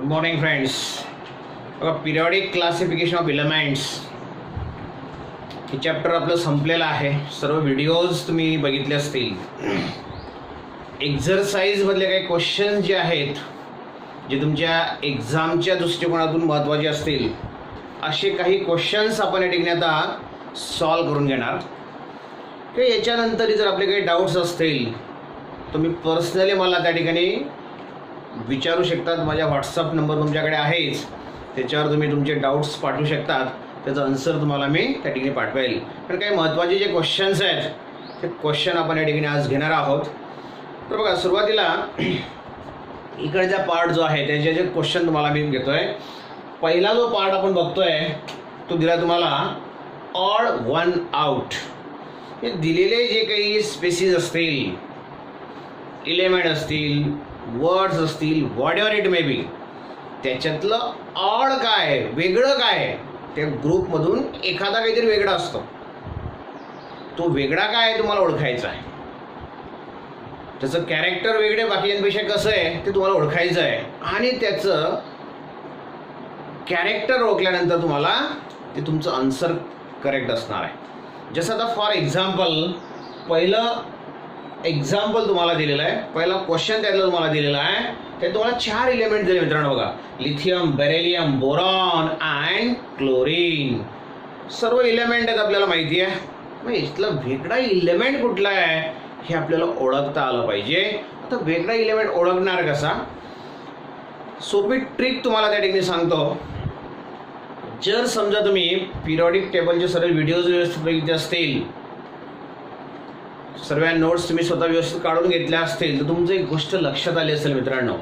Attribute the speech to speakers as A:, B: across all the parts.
A: Good morning friends. बघा, periodic classification of elements हे chapter आपलं संपलेलं आहे. सर्व व्हिडिओज तुम्ही बघितले असतील. एक्झरसाइजमधले काही क्वेश्चन जे आहेत जे तुमच्या एक्झामच्या दृष्टिकोनातून महत्त्वाचे असतील असे काही क्वेश्चन्स आपण या ठिकाणी आता सॉल्व करून घेणार. की याच्यानंतर जर आपले काही डाऊट्स असतील तुम्ही पर्सनली मला त्या ठिकाणी विचारू शकतात. माझा व्हॉट्सअप नंबर तुमच्याकडे आहेच, त्याच्यावर तुम्ही तुमचे डाऊट्स पाठवू शकतात. त्याचं आन्सर तुम्हाला मी त्या ठिकाणी पाठवेल. पण काही महत्त्वाचे जे क्वेश्चन्स आहेत ते क्वेश्चन आपण या ठिकाणी आज घेणार आहोत. तर बघा, सुरुवातीला इकडचा पार्ट जो आहे त्याचे जे क्वेश्चन तुम्हाला मी घेतोय. पहिला जो पार्ट आपण बघतोय तो दिला तुम्हाला ऑड वन आउट. हे दिलेले जे काही स्पेसिस असतील, एलिमेंट असतील, वर्ड्स असतील, what ever it may be, त्याच्यातलं ऑड काय, वेगळं काय, त्या ग्रुपमधून एखादा काहीतरी वेगळा असतो. तो वेगळा काय तुम्हाला ओळखायचा आहे. त्याचं कॅरेक्टर वेगळे बाकीच्यांपेक्षा कसं आहे ते तुम्हाला ओळखायचं आहे. आणि त्याचं कॅरेक्टर ओळखल्यानंतर तुम्हाला ते तुमचं आन्सर करेक्ट असणार आहे. जसं आता फॉर एक्झाम्पल पहिलं एक्झाम्पल तुम्हाला दिलेलं आहे. पहिला क्वेश्चन त्यातलं तुम्हाला दिलेला आहे. ते तुम्हाला 4 एलिमेंट दिले मित्रांनो. बघा, lithium, beryllium, boron and chlorine. सर्व एलिमेंट आहेत आपल्याला माहिती आहे. मग इथला वेगळा एलिमेंट कुठला आहे हे आपल्याला ओळखता आलं पाहिजे. आता वेगळा एलिमेंट ओळखणार कसा? सोपी ट्रिक तुम्हाला त्या ठिकाणी सांगतो. जर समजा तुम्ही पिरियॉडिक टेबलचे सर्व व्हिडिओज व्यवस्थित बघितले असतील, सर्व नोट्स तुम्ही स्वतः व्यवस्थित काढून घेतल्या असतील तर तुमचं एक गोष्ट लक्षात आली असेल मित्रांनो.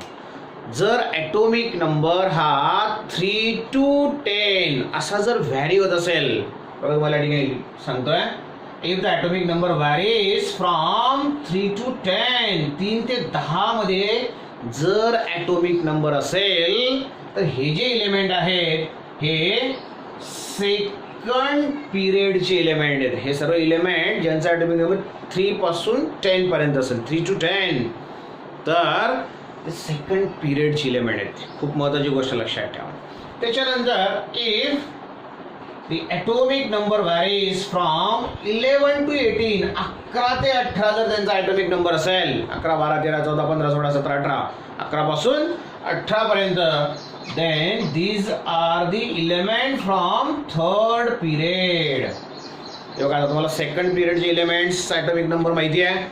A: जर ॲटोमिक नंबर हा 3 to 10 असा जर व्हॅरी होत असेल, बघा मला ठिकाणी सांगतोय, if the atomic number varies from 3 to 10, 3 ते 10 मध्ये जर ॲटोमिक नंबर असेल तर हे जे एलिमेंट आहेत हे सेकंड पिरियडचे एलिमेंट आहेत. हे सर्व एलिमेंट ज्यांचा ॲटोमिक नंबर 3 पासून 10 पर्यंत असेल, 3 to 10, तर ते सेकंड पिरियडचे एलिमेंट आहेत. खूप महत्त्वाची गोष्ट लक्षात ठेवा. त्याच्यानंतर if the atomic number varies from 11 to 18, 11 ते 18 जर त्यांचा ॲटोमिक नंबर असेल, 11, 12, 13, 14, 15, 16, 17, 18, 11 पासून 18 पर्यंत, then these are the element from third period. बघा, आता तुम्हाला सेकंड पिरियडचे एलिमेंट्स ॲटोमिक नंबर माहिती आहे,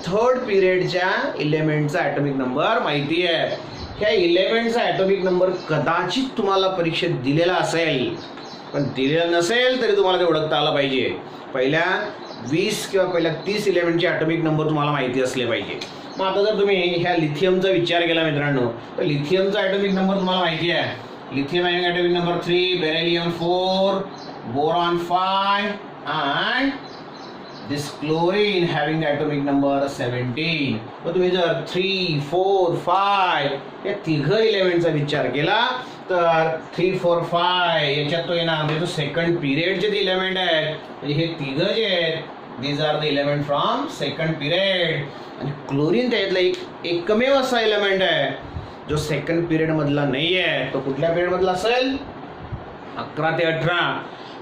A: थर्ड पिरियडच्या एलिमेंटचा ॲटोमिक नंबर माहिती आहे. ह्या एलिमेंटचा ॲटोमिक नंबर कदाचित तुम्हाला परीक्षेत दिलेला असेल, पण दिलेला नसेल तरी तुम्हाला ते ओळखता आलं पाहिजे. पहिल्या 20 किंवा पहिल्या 30 एलिमेंटचे ॲटोमिक नंबर तुम्हाला माहिती असले पाहिजे. मग आता जर तुम्ही ह्या लिथियमचा विचार केला मित्रांनो, तर लिथियमचा ॲटोमिक नंबर तुम्हाला माहिती आहे. Lithium atomic number 3, beryllium 4, boron 5 and this chlorine having the atomic number 17. मग तुम्ही जर 3, 4, 5 या तिघ एलिमेंटचा विचार केला तर 3, 4, 5 याच्यात तो येणार म्हणजे तो सेकंड पिरियडचे जे एलिमेंट आहेत. म्हणजे हे तिघ जे आहेत these are the element from second period. आणि क्लोरीन त्यातला एकमेव असा एलिमेंट आहे जो सेकंड पिरियड मधला नाही आहे. तो कुठल्या पिरियड मधला असेल? 11 ते 18,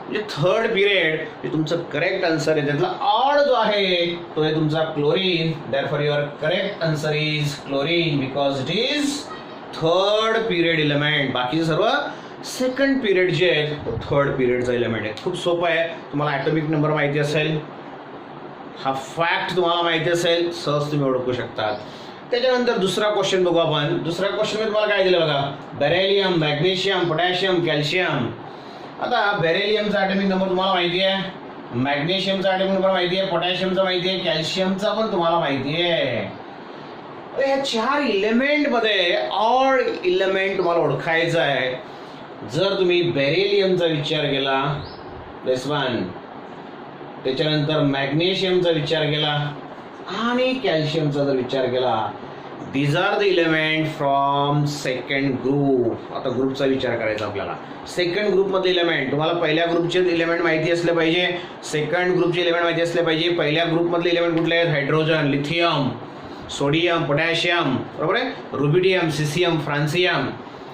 A: म्हणजे थर्ड पिरियड. हे तुमचं करेक्ट आन्सर आहे. त्यातला ऑड जो आहे तो आहे तुमचा chlorine. Therefore your correct answer is chlorine because it is third period element. बाकीचे सर्व सेकंड पिरियड जे आहेत तो थर्ड पिरियडचा एलिमेंट आहे. खूप सोपं आहे. तुम्हाला ॲटोमिक नंबर माहिती असेल, हा फॅक्ट तुम्हाला माहिती असेल, सहज तुम्ही ओळखू शकतात. त्याच्यानंतर दुसरा क्वेश्चन बघू आपण. दुसऱ्या क्वेश्चनमध्ये तुम्हाला काय दिलं बघा, बेरिलियम, मॅग्नेशियम, पोटॅशियम, कॅल्शियम. आता बेरिलियमचा ॲटोमिक नंबर तुम्हाला माहिती आहे, मॅग्नेशियमचा ॲटोमिक नंबर माहिती आहे, पोटॅशियमचा माहिती आहे, कॅल्शियमचा पण तुम्हाला माहिती आहे. या 4 एलिमेंटमध्ये ऑड एलिमेंट तुम्हाला ओळखायचा आहे. जर तुम्ही बेरिलियमचा विचार केला, दिस वन, त्याच्यानंतर मॅग्नेशियमचा विचार केला आणि कॅल्शियमचा जर विचार केला, these are the element from second group. आता ग्रुपचा विचार करायचा आपल्याला. सेकंड ग्रुपमधले एलिमेंट तुम्हाला पहिल्या ग्रुपचे एलिमेंट माहिती असले पाहिजे, सेकंड ग्रुपचे एलिमेंट माहिती असले पाहिजे. पहिल्या ग्रुपमधले एलिमेंट कुठले आहेत? हायड्रोजन, लिथियम, सोडियम, पोटॅशियम, बरोबर आहे, rubidium, caesium, francium.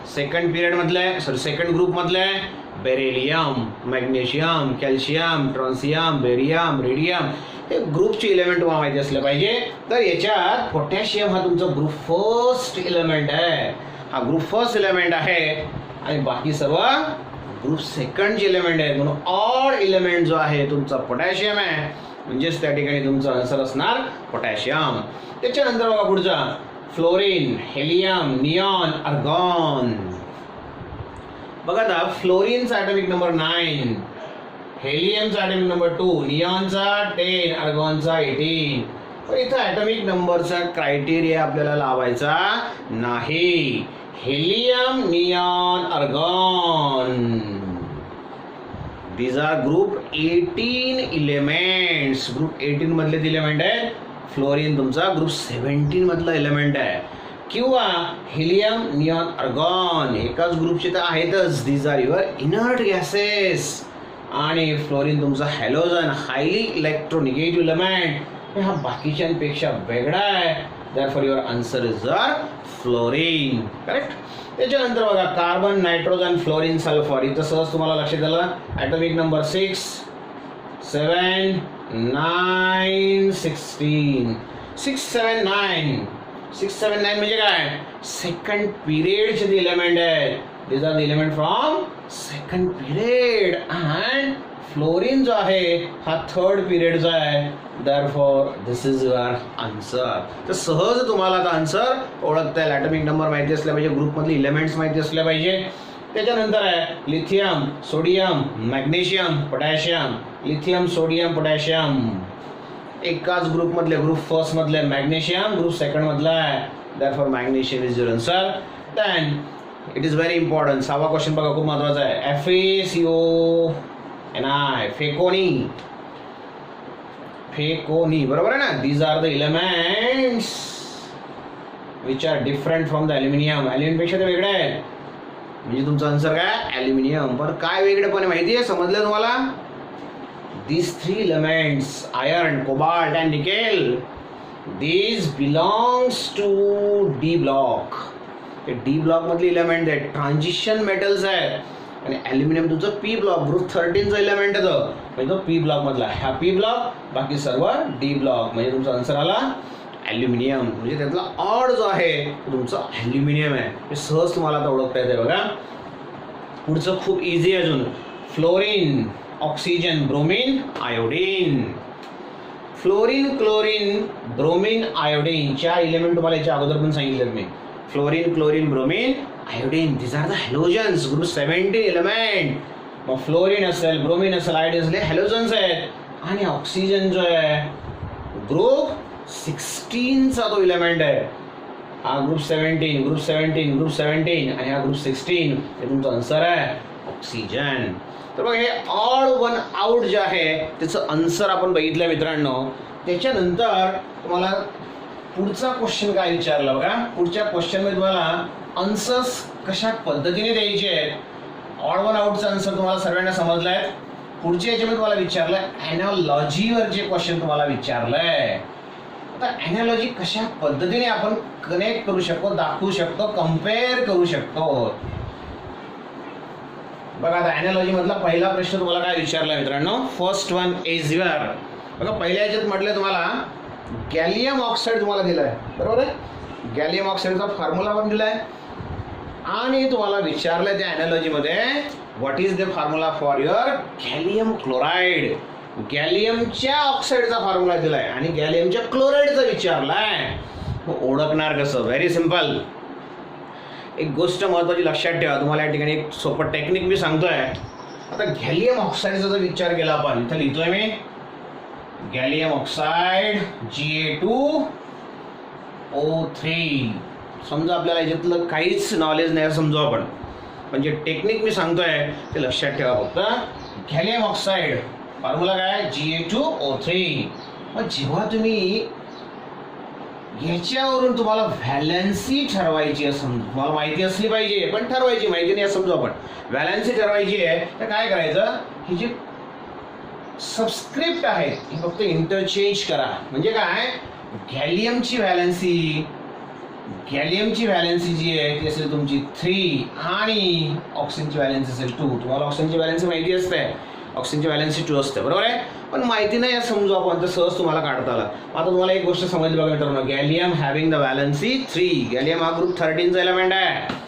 A: Second period मधले सेकंड ग्रुप मधले beryllium, magnesium, calcium, strontium, barium, radium हे ग्रुपचे इलेमेंट तुम्हाला माहिती असले पाहिजे. तर याच्यात पोटॅशियम हा तुमचा ग्रुप फर्स्ट इलेमेंट आहे. हा ग्रुप फर्स्ट इलेमेंट आहे आणि बाकी सर्व ग्रुप सेकंड इलेमेंट आहे. म्हणून ऑड इलेमेंट जो आहे तुमचा पोटॅशियम आहे. म्हणजेच त्या ठिकाणी तुमचा आन्सर असणार पोटॅशियम. त्याच्यानंतर बघा पुढचा फ्लोरीन, हेलियम, निऑन, आर्गॉन. बघा आता फ्लोरीनचा ॲटॉमिक नंबर 9, हेलियमचा ॲटॉमिक नंबर 2, निऑनचा 10, आर्गॉनचा 18. पण इथं ॲटॉमिक नंबरचा क्रायटेरिया आपल्याला लावायचा नाही. Helium, neon, argon these are group 18 elements. Group 18 मधले इलेमेंट आहे. फ्लोरीन तुमचा ग्रुप 17 मधला एलिमेंट आहे. किंवा हिलियम, निऑन, आर्गॉन एकाच ग्रुपचे तर आहेतच. These are your inert gases. आणि फ्लोरीन तुमचा हॅलोजन, हायली इलेक्ट्रोनिगेटिव्ह एलिमेंट, हा बाकीच्यांपेक्षा वेगळा आहे. therefore your answer is fluorine. Correct. त्याच्यानंतर बघा कार्बन, नायट्रोजन, फ्लोरीन, सल्फर. इथं सहज तुम्हाला लक्षात आलं. Atomic number 6, 7, 9, 16. 6, 7, 9. 6, 7, 9 म्हणजे काय? सेकंड पिरियडचे जे इलेमेंट आहेत. This are the element from second period. And fluorine जो आहे हा थर्ड पिरियडचा आहे. therefore this is your answer. तर सहज तुम्हाला आता आन्सर ओळखता येईल. ॲटॉमिक नंबर माहिती असल्या पाहिजे, ग्रुपमधले इलेमेंट्स माहिती असले पाहिजे. त्याच्यानंतर आहे lithium, sodium, magnesium, potassium. Lithium, sodium, potassium एकाच ग्रुपमधले, ग्रुप फर्स्ट मधले मॅग्नेशियम, ग्रुप सेकंड मधला आहे. therefore magnesium is your answer. Then it is very important. 6वा क्वेश्चन बघा, खूप महत्वाचा आहे. FeCO(Ni), फेकोनी. फेकोनी बरोबर आहे ना. These are the elements which are different from the aluminium. ॲल्युमिनियमपेक्षा ते वेगळे आहेत. म्हणजे तुमचा आन्सर काय? ॲल्युमिनियम. पण काय वेगळेपण आहे माहिती आहे? समजलं तुम्हाला? these 3 elements, iron, cobalt and nickel, these belongs to D block. हे D ब्लॉक मधले इलेमेंट आहेत, ट्रान्झिशन मेटल्स आहेत. आणि ॲल्युमिनियम तुमचं P ब्लॉक, ग्रुप 13चा इलेमेंट आहे तो, म्हणजे तो P ब्लॉक मधला. हा P ब्लॉक, बाकी सर्व D ब्लॉक. म्हणजे तुमचा आन्सर आला ॲल्युमिनियम. म्हणजे त्यातला ऑड जो आहे तुमचा ॲल्युमिनियम आहे. हे सहज तुम्हाला आता ओळखता येते बघा. पुढचं खूप इझी अजून. Fluorine, oxygen, bromine, iodine. Fluorine, chlorine, bromine, iodine 4 element तुम्हाला याच्या अगोदर पण सांगितलं मी. Fluorine, chlorine, bromine, iodine. This are the halogens, group 17 element. मग फ्लोरीन असेल, ब्रोमीन असेल, आयोडीन असेल, हॅलोजन्स आहेत. आणि ऑक्सिजन जो आहे ग्रुप 16चा तो इलेमेंट आहे. हा ग्रुप 17, ग्रुप 17, ग्रुप 17 आणि हा ग्रुप 16. हे तुमचा आन्सर आहे ऑक्सिजन. तर बघा हे ऑड वन आउट जे आहे त्याचं आन्सर आपण बघितलं मित्रांनो. त्याच्यानंतर तुम्हाला पुढचा क्वेश्चन काय विचारला बघा. पुढच्या क्वेश्चनमध्ये तुम्हाला आन्सर्स कशा पद्धतीने द्यायचे आहेत. ऑड वन आउटचा आन्सर तुम्हाला सर्वांना समजला आहे. पुढच्या याच्यामध्ये तुम्हाला विचारलंय ॲनॉलॉजीवर जे क्वेश्चन तुम्हाला विचारलंय. आता ॲनॉलॉजी कशा पद्धतीने आपण कनेक्ट करू शकतो, दाखवू शकतो, कम्पेअर करू शकतो. बघा आता ॲनॉलॉजी मधला पहिला प्रश्न तुम्हाला काय विचारला मित्रांनो. First one is your. बघा पहिल्या याच्यात म्हटलं तुम्हाला गॅलियम ऑक्साईड तुम्हाला दिलाय, बरोबर आहे. गॅलियम ऑक्साईडचा फॉर्म्युला पण दिलाय आणि तुम्हाला विचारलंय त्या ॲनॉलॉजीमध्ये what is the formula for your gallium chloride. गॅलियमच्या ऑक्साईडचा फॉर्म्युला दिलाय आणि गॅलियमच्या क्लोराईडचा विचारलाय. ओळखणार कसं? Very simple. एक गोष्ट महत्त्वाची लक्षात ठेवा. तुम्हाला या ठिकाणी एक सोपं टेक्निक मी सांगतोय. आता गॅलियम ऑक्साईडचा जर विचार केला आपण, इथं लिहितोय मी गॅलियम ऑक्साईड Ga2O3. समजा आपल्याला याच्यातलं काहीच नॉलेज नाही समजू आपण, म्हणजे टेक्निक मी सांगतोय ते लक्षात ठेवा फक्त. गॅलियम ऑक्साईड फॉर्म्युला काय? Ga2O3. मग जेव्हा तुम्ही याच्यावरून तुम्हाला व्हॅलन्सी ठरवायची आहे, तुम्हाला माहिती असली पाहिजे पण ठरवायची, माहिती नाही समजू आपण, व्हॅलन्सी ठरवायची आहे तर काय करायचं? ही जी सबस्क्रिप्ट आहे ही फक्त इंटरचेंज करा. म्हणजे काय? गॅलियमची व्हॅलन्सी गॅलियमची व्हॅलेन्सी जी आहे ती असेल तुमची 3 आणि ऑक्सिजनची व्हॅलेन्सी असेल 2. तुम्हाला ऑक्सिजनची व्हॅलेन्सी माहिती असते, ऑक्सिजनची व्हॅलेन्सी 2 असते, बरोबर आहे. पण माहिती नाही समजू आपण तर सहज तुम्हाला काढता आला. आता तुम्हाला एक गोष्ट समजली बघा मित्रांनो, gallium having the valency 3. Gallium हा ग्रुप 13चा एलिमेंट आहे.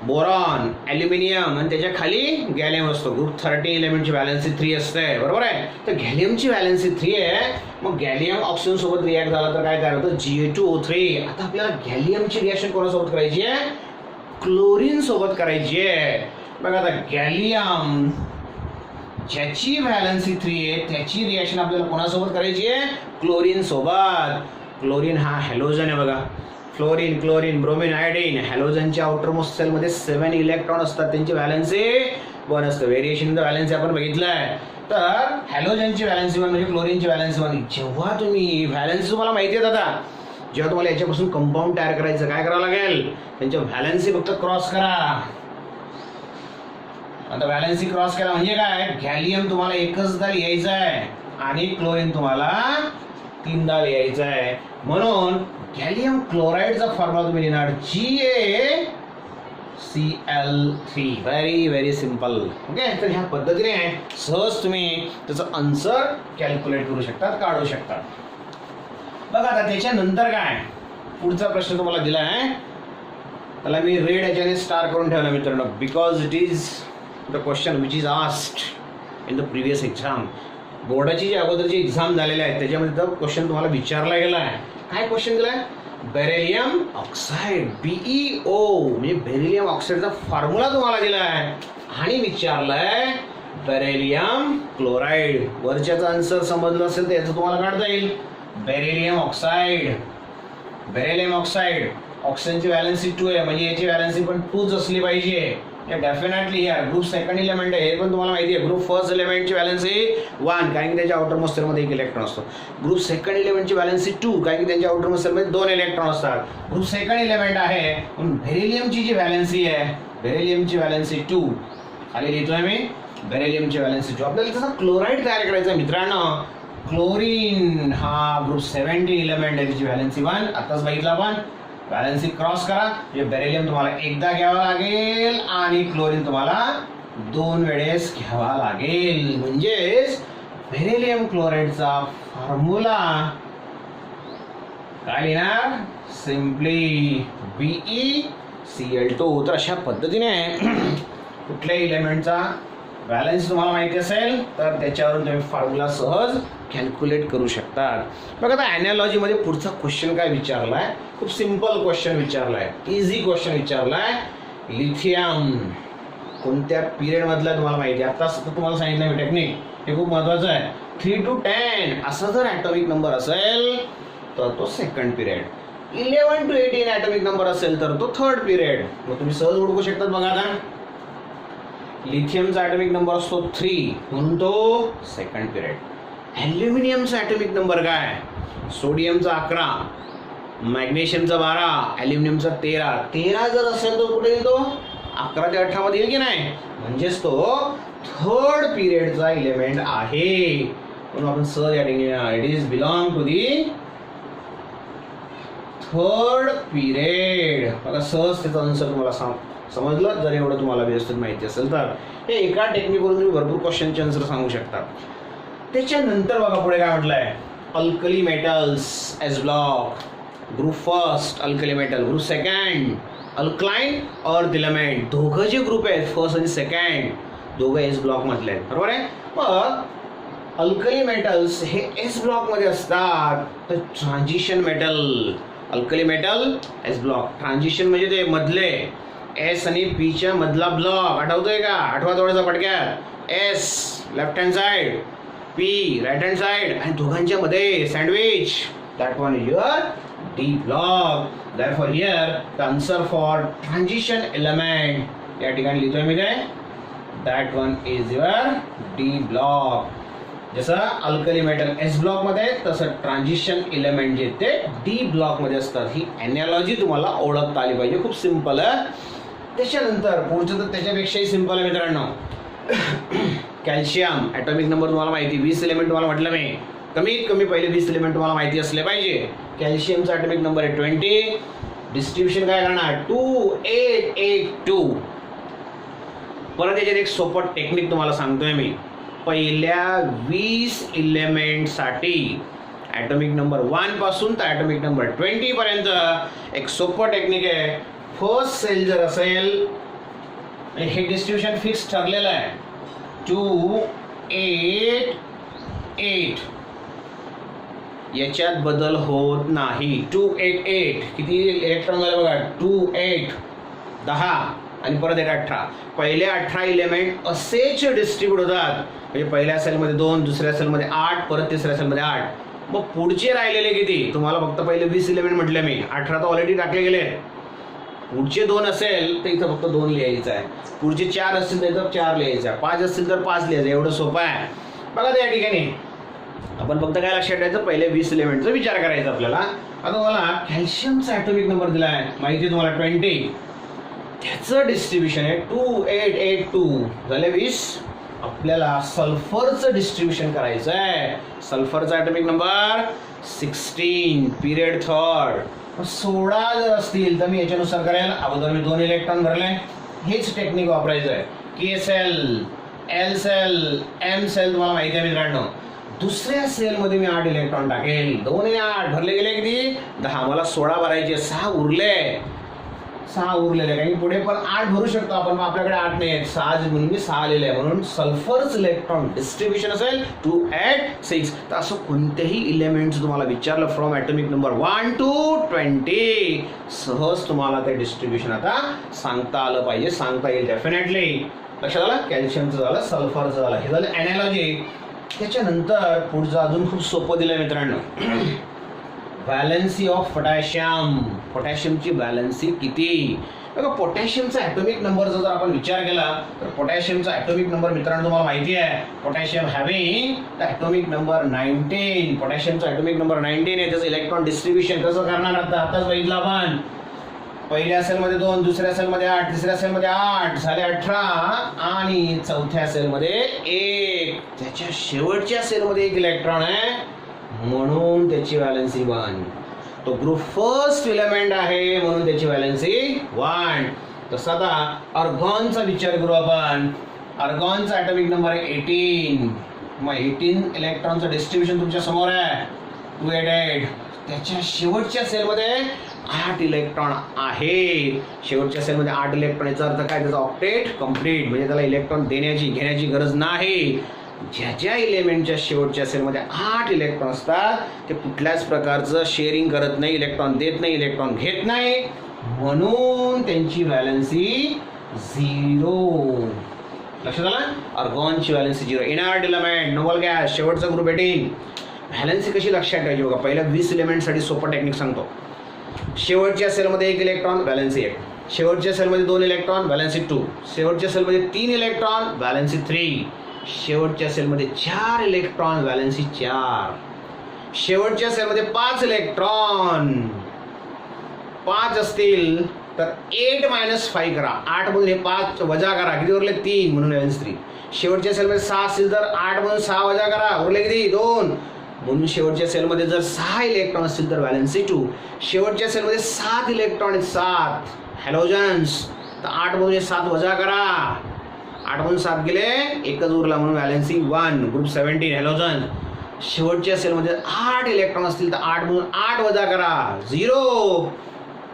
A: बोरॉन, ॲल्युमिनियम आणि त्याच्या खाली गॅलियम असतो. ग्रुप 13 एलिमेंटची व्हॅलेन्सी 3 असते, बरोबर आहे. तर गॅलियमची व्हॅलेन्सी 3 आहे. मग गॅलियम ऑक्सिजन सोबत रिॲक्ट झाला तर काय करायचं, Ga2O3. आता आपल्याला गॅलियमची रिॲक्शन कोणासोबत करायची आहे, क्लोरीन सोबत करायची आहे. बघा आता गॅलियम ज्याची व्हॅलेन्सी 3 आहे त्याची रिॲक्शन आपल्याला कोणासोबत करायची आहे, क्लोरीन सोबत. क्लोरीन हा हॅलोजन आहे बघा. Fluorine, chlorine, bromine, iodine. हॅलोजनच्या आउटर मोस्ट सेलमध्ये 7 इलेक्ट्रॉन असतात, त्यांची व्हॅलेन्सी 1 असतं. व्हेरिएशन इन द व्हॅलेन्सी आपण बघितलंय. तर हॅलोजनची व्हॅलेन्सी 1 म्हणजे क्लोरीनची व्हॅलेन्सी 1. जेव्हा तुम्ही व्हॅलेन्सी तुम्हाला माहिती आहे आता, जेव्हा तुम्हाला याच्यापासून कंपाऊंड तयार करायचं काय करावं लागेल, त्यांच्या व्हॅलेन्सी फक्त क्रॉस करा. आता व्हॅलेन्सी क्रॉस केला म्हणजे काय, गॅलियम तुम्हाला एकचदा लिहायचं आहे आणि क्लोरीन तुम्हाला 3दा लिहायचं आहे. म्हणून गॅलियम क्लोराईडचा फॉर्म्युला तुम्ही लिहिणार GaCl3. Very very simple. Okay, तर ह्या पद्धतीने सहज तुम्ही त्याचं आन्सर कॅल्क्युलेट करू शकतात, काढू शकतात. बघा आता त्याच्यानंतर काय, पुढचा प्रश्न तुम्हाला दिला आहे, त्याला मी रेड याच्याने स्टार करून ठेवला मित्रांनो, because it is the question which is asked in the previous exam. बोर्डाची जी अगोदरची एक्झाम झालेल्या आहेत त्याच्यामध्ये तर क्वेश्चन तुम्हाला विचारला गेला आहे. काय क्वेश्चन दिलाय, बेरिलियम ऑक्साईड, BeO म्हणजे बेरिलियम ऑक्साईडचा फॉर्म्युला तुम्हाला दिला आहे आणि विचारलाय बेरिलियम क्लोराईड. वरच्याचा आन्सर समजलं असेल तर याचं तुम्हाला काढता येईल. बेरिलियम ऑक्साईड, बेरिलियम ऑक्साईड, ऑक्सिजनची व्हॅलेन्सी 2 आहे म्हणजे याची व्हॅलेन्सी पण 2च असली पाहिजे. डेफिनेटली या ग्रुप सेकंड एलिमेंट आहे, हे पण तुम्हाला माहिती आहे. ग्रुप फर्स्ट एलिमेंटची व्हॅलेन्सी 1 कारण की त्याच्या आउटर मोस्ट सेलमध्ये 1 इलेक्ट्रॉन असतो. ग्रुप सेकंड एलिमेंटची व्हॅलेन्सी 2 कारण की त्यांच्या आउटर मोस्ट सेलमध्ये 2 इलेक्ट्रॉन असतात. ग्रुप सेकंड एलिमेंट आहे म्हणून बेरिलियमची जी व्हॅलेन्सी आहे, बेरिलियमची व्हॅलेन्सी 2 खाली लिहितोय मी, बेरिलियमची व्हॅलेन्सी 2. आपल्याला त्याचा क्लोराईड तयार करायचा मित्रांनो. क्लोरीन हा ग्रुप 17 एलिमेंट आहे, त्याची व्हॅलेन्सी 1 आताच बघितला आपण. व्हॅलेन्सी क्रॉस करा म्हणजे बेरिलियम तुम्हाला एकदा घ्यावा लागेल आणि क्लोरीन तुम्हाला 2 वेळेस घ्यावा लागेल. म्हणजेच बेरिलियम क्लोराईडचा फॉर्म्युला काय लिहिणार, सिम्पली BeCl2. तर अशा पद्धतीने कुठल्याही एलिमेंटचा व्हॅलेन्स तुम्हाला माहिती असेल तर त्याच्यावरून तुम्ही फॉर्म्युला सहज कॅल्क्युलेट करू शकतात. बघा आता ॲनालॉजीमध्ये पुढचा क्वेश्चन काय विचारलाय, खूप सिम्पल क्वेश्चन विचारलाय, इझी क्वेश्चन विचारलाय. लिथियम कोणत्या पिरियड मधला तुम्हाला माहिती आहे, आता तुम्हाला सांगितलं मी टेक्निक, हे खूप महत्वाचं आहे. 3 to 10 असा जर ॲटॉमिक नंबर असेल तर तो second period. 11 to 18 atomic number असेल तर तो थर्ड पिरियड. मग तुम्ही सहज ओळखू शकतात. बघा आता लिथियमचा ॲटॉमिक नंबर असतो 3 म्हणून तो सेकंड पिरियड. ॲल्युमिनियमचा ॲटॉमिक नंबर काय, सोडियमचा 11, मॅग्नेशियमचा 12, ॲल्युमिनियमचा 13. 13 जर असेल तर कुठे येईल तो, 11 ते 18 मध्ये येईल की नाही, म्हणजेच तो थर्ड पिरियडचा एलिमेंट आहे. म्हणून आपण सहज या ठिकाणी it is belong to the third period. बघा सहज त्याचा आन्सर तुम्हाला समजलं जर एवढं तुम्हाला व्यवस्थित माहिती असेल तर. हे एका टेक्निकवरून तुम्ही भरपूर क्वेश्चनचे आन्सर सांगू शकता. त्याच्यानंतर बघा पुढे काय म्हटलंय, alkali metals S block. Group first alkali metal, group second alkaline earth element. दोघं जे ग्रुप आहेत फर्स्ट आणि सेकंड दोघं एस ब्लॉक मधले आहेत, बरोबर आहे. मग अल्कली मेटल्स हे एस ब्लॉक मध्ये असतात. तर transition metal, alkali metal S block, transition म्हणजे ते मधले एस आणि पी च्या मधला ब्लॉक. आठवतोय का, आठवा थोडासा पटक्यात. S left hand side, P right hand side आणि दोघांच्या मध्ये sandwich, that one is your D block. therefore here the answer for transition element या ठिकाणी लिहितोय मी काय, that one is your D block. जसं अल्कली मेटल एस ब्लॉक मध्ये तसं ट्रान्झिशन एलिमेंट जे ते डी ब्लॉक मध्ये असतात. ही एनॉलॉजी तुम्हाला ओळखता आली पाहिजे, खूप सिंपल आहे. त्याच्यानंतर पुढचं तर त्याच्यापेक्षाही सिंपल आहे मित्रांनो. कॅल्शियम ॲटॉमिक नंबर तुम्हाला माहिती, 20 एलिमेंट तुम्हाला म्हटलं मी. कमीत कमी पहिले 20 एलिमेंट तुम्हाला माहिती असले पाहिजे. कॅल्शियमचा ॲटॉमिक नंबर आहे 20. डिस्ट्रीब्युशन काय करणार 2 8 8 2. परत याच्यात एक सोपं टेक्निक तुम्हाला सांगतोय मी. पहिल्या 20 एलिमेंटसाठी ॲटॉमिक नंबर 1 पासून तर ॲटॉमिक नंबर 20 पर्यंत एक सोपं टेक्निक आहे. फर्स्ट सेल जर असेल हे डिस्ट्रीब्युशन फिक्स ठरलेलं आहे 2 8 8. याच्यात बदल होत नाही. 2 8 8 किती इलेक्ट्रॉन झाले बघा 2 8 10 आणि परत एक 18. पहिले 18 एलिमेंट असेच डिस्ट्रीब्यूट होतात. म्हणजे पहिल्या सेलमध्ये 2, दुसऱ्या सेलमध्ये 8, परत तिसऱ्या सेलमध्ये 8. मग पुढचे राहिलेले किती तुम्हाला फक्त पहिले 20 एलिमेंट म्हटले मी. 18 तर ऑलरेडी टाकले गेले. पुढचे 2 असेल तर इथं फक्त 2 लिहायचं आहे. पुढचे 4 असतील तर इथं 4 लिहायचं आहे. 5 असतील तर 5 लिहायचं. एवढं सोपं आहे बघा. त्या ठिकाणी आपण फक्त काय लक्षात ठेवायचं पहिले 20 एलिमेंटचा विचार करायचा आपल्याला. आता मला कॅल्शियमचा ॲटॉमिक नंबर दिला आहे माहिती आहे तुम्हाला 20. त्याचं डिस्ट्रीब्युशन आहे 2 8 8 2 झाले 20. आपल्याला सल्फरचं डिस्ट्रीब्युशन करायचं आहे. सल्फरचा ॲटॉमिक नंबर 16 पिरियड 3rd. 16 जर असतील तर मी याच्यानुसार करेल. अगोदर मी 2 इलेक्ट्रॉन भरले. हेच टेक्निक वापरायचं आहे. K shell L shell M shell तुम्हाला माहिती आहे मित्रांनो. दुसऱ्या सेलमध्ये मी 8 इलेक्ट्रॉन टाकेल. 2 आणि 8 भरले गेले किती 10. मला 16 भरायचे. 6 उरले. 6 उरलेले काही पुढे पण 8 भरू शकतो आपण. मग आपल्याकडे 8 नाही 6 म्हणून मी 6 लिहिले. म्हणून सल्फरच इलेक्ट्रॉन डिस्ट्रीब्युशन असेल 2 8 6. तर असं कोणतेही इलेमेंट्स तुम्हाला विचारलं फ्रॉम ॲटॉमिक नंबर 1 to 20 सहज तुम्हाला ते डिस्ट्रीब्युशन आता सांगता आलं पाहिजे. सांगता येईल डेफिनेटली. लक्षात आलं. कॅल्शियमचं झालं सल्फरचं झालं. हे झालं ॲनालॉजी. त्याच्यानंतर पुढचं अजून खूप सोपं दिलं मित्रांनो. Valency of potassium. पोटॅशियमची व्हॅलेन्सी किती बघा. पोटॅशियमचा ॲटॉमिक नंबरचा जर आपण विचार केला तर पोटॅशियमचा ॲटॉमिक नंबर मित्रांनो तुम्हाला माहिती आहे. Potassium having the atomic number 19. पोटॅशियमचा ॲटॉमिक नंबर 19 आहे. त्याचं इलेक्ट्रॉन डिस्ट्रीब्युशन कसं करणार आताच बघितलं आपण. पहिल्या सेलमध्ये 2, दुसऱ्या सेलमध्ये 8, तिसऱ्या सेलमध्ये 8 झाले 18 आणि चौथ्या सेलमध्ये 1. त्याच्या शेवटच्या सेलमध्ये 1 इलेक्ट्रॉन आहे म्हणून त्याची व्हॅलेन्सी 1. तो ग्रुप फर्स्ट एलिमेंट आहे म्हणून त्याची व्हॅलेन्सी 1. तसं आता अर्गॉनचा विचार करू आपण. अर्गॉनचा ॲटॉमिक नंबर आहे 18. मग 18 इलेक्ट्रॉनचं डिस्ट्रीब्युशन तुमच्या समोर आहे 2 8 8. त्याच्या शेवटच्या सेलमध्ये 8 इलेक्ट्रॉन आहे. शेवटच्या सेलमध्ये 8 इलेक्ट्रॉन याचा अर्थ काय त्याचा ऑक्टेट कंप्लीट. म्हणजे त्याला इलेक्ट्रॉन देण्याची घेण्याची गरज नाही. ज्या ज्या इलेमेंटच्या शेवटच्या सेलमध्ये 8 इलेक्ट्रॉन असतात ते कुठल्याच प्रकारचं शेअरिंग करत नाही. इलेक्ट्रॉन देत नाही. इलेक्ट्रॉन घेत नाही. म्हणून त्यांची व्हॅलेन्सी 0. लक्षात आलं. अर्गॉनची valency 0. Inert element noble gas शेवटचा ग्रुप 18. व्हॅलेन्सी कशी लक्षात ठेवायची बघा. पहिल्या 20 एलिमेंटसाठी सोपं टेक्निक सांगतो. शेवटच्या सेलमध्ये 1 इलेक्ट्रॉन व्हॅलेन्सी 1. शेवटच्या सेलमध्ये 2 इलेक्ट्रॉन व्हॅलेन्सी 2. शेवटच्या सेलमध्ये 3 इलेक्ट्रॉन व्हॅलेन्सी 3. शेवटच्या सेलमध्ये 4 इलेक्ट्रॉन व्हॅलेन्सी 4. शेवटच्या सेलमध्ये 5 इलेक्ट्रॉन 5 असतील तर 8 - 5 करा. 8 मधून हे 5 वजा करा किती उरले 3 म्हणून व्हॅलेन्सी 3. शेवटच्या सेलमध्ये 6 असतील तर 8 मधून 6 वजा करा उरले किती 2 म्हणून शेवटच्या सेलमध्ये जर 6 इलेक्ट्रॉन असतील तर व्हॅलेन्सी 2. शेवटच्या सेलमध्ये 7 इलेक्ट्रॉन 7 हॅलोजन्स तर 8 मधून 7 वजा करा. 8 मधून 7 गेले एकच उरला म्हणून व्हॅलेन्सी 1 ग्रुप 17 हॅलोजन. शेवटच्या सेलमध्ये 8 इलेक्ट्रॉन असतील तर 8 मधून 8 वजा करा 0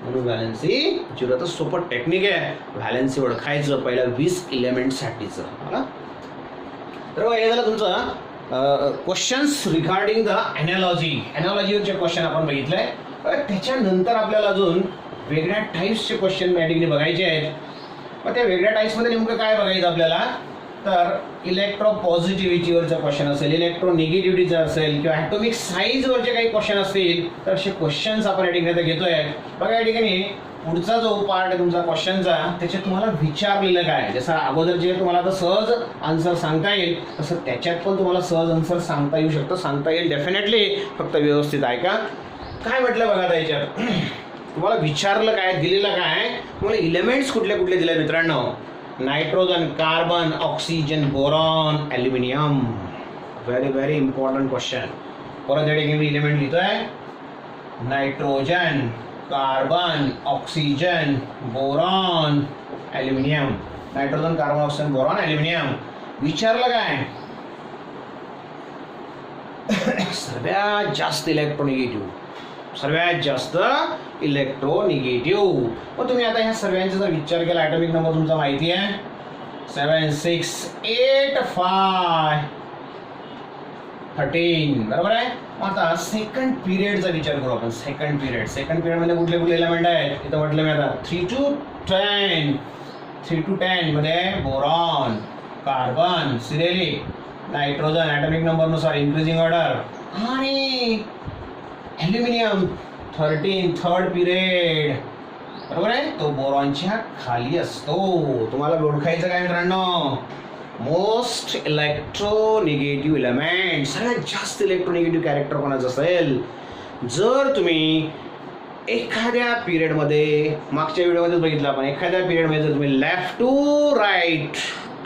A: म्हणून व्हॅलेन्सी 0. तर सोपं टेक्निक आहे व्हॅलेन्सी ओळखायचं पहिल्या 20 एलिमेंटसाठीचं. तर हे झालं तुमचं क्वेश्चन्स रिगार्डिंग द ॲनालॉजी. ॲनालॉजीवरचे क्वेश्चन आपण बघितलंय. त्याच्यानंतर आपल्याला अजून वेगळ्या टाईप्सचे क्वेश्चन या ठिकाणी बघायचे आहेत. मग त्या वेगळ्या टाईप्समध्ये नेमकं काय बघायचं आपल्याला तर इलेक्ट्रो पॉझिटिव्हिटीवरचा क्वेश्चन असेल, इलेक्ट्रो निगेटिव्हिटीचा असेल किंवा ॲटॉमिक साईजवरचे काही क्वेश्चन असतील तर असे क्वेश्चन्स आपण या ठिकाणी घेतोय. बघा या ठिकाणी पुढचा जो पार्ट आहे तुमचा क्वेश्चनचा त्याच्यात तुम्हाला विचारलेलं काय. जसं अगोदर जे तुम्हाला आता सहज आन्सर सांगता येईल तसं त्याच्यात पण तुम्हाला सहज आन्सर सांगता येऊ शकतं. सांगता येईल डेफिनेटली. फक्त व्यवस्थित ऐका. काय म्हटलं बघा आता याच्यात तुम्हाला विचारलं काय दिलेलं काय तुम्हाला इलेमेंट्स कुठले कुठले दिले मित्रांनो. Nitrogen, carbon, oxygen, boron, aluminium. Very very important question. परत या ठिकाणी इलेमेंट लिहितोय, nitrogen, carbon, oxygen, boron, aluminium. Nitrogen, carbon, oxygen, boron, aluminium. विचारलं काय? सर्वात जास्त इलेक्ट्रोनिगेटिव्ह, सर्वात जास्त इलेक्ट्रोनिगेटिव्ह. मग तुम्ही आता ह्या सर्वांचा जर विचार केला, ॲटॉमिक नंबर तुमचा माहिती आहे 7 6 8 5 13, बरोबर आहे. मग आता सेकंड पिरियडचा विचार करू आपण. सेकंड पिरियड मध्ये कुठले कुठले एलिमेंट आहेत इथं म्हटलं मी आता 3 to 10. 3 to 10 मध्ये बोरॉन, कार्बन, सिरेलिक, नायट्रोजन ॲटॉमिक नंबर नुसार इंक्रीजिंग ऑर्डर, आणि ॲल्युमिनियम 13 थर्ड पिरियड, बरोबर आहे. तो बोरॉनच्या खाली असतो. तुम्हाला ओळखायचं काय मित्रांनो? Most electronegative element. सगळ्यात जास्त इलेक्ट्रोनिगेटिव्ह कॅरेक्टर कोणाचं असेल? जर तुम्ही एखाद्या पिरियडमध्ये, मागच्या व्हिडिओमध्येच बघितलं आपण, एखाद्या पिरियडमध्ये जर तुम्ही लेफ्ट टू राईट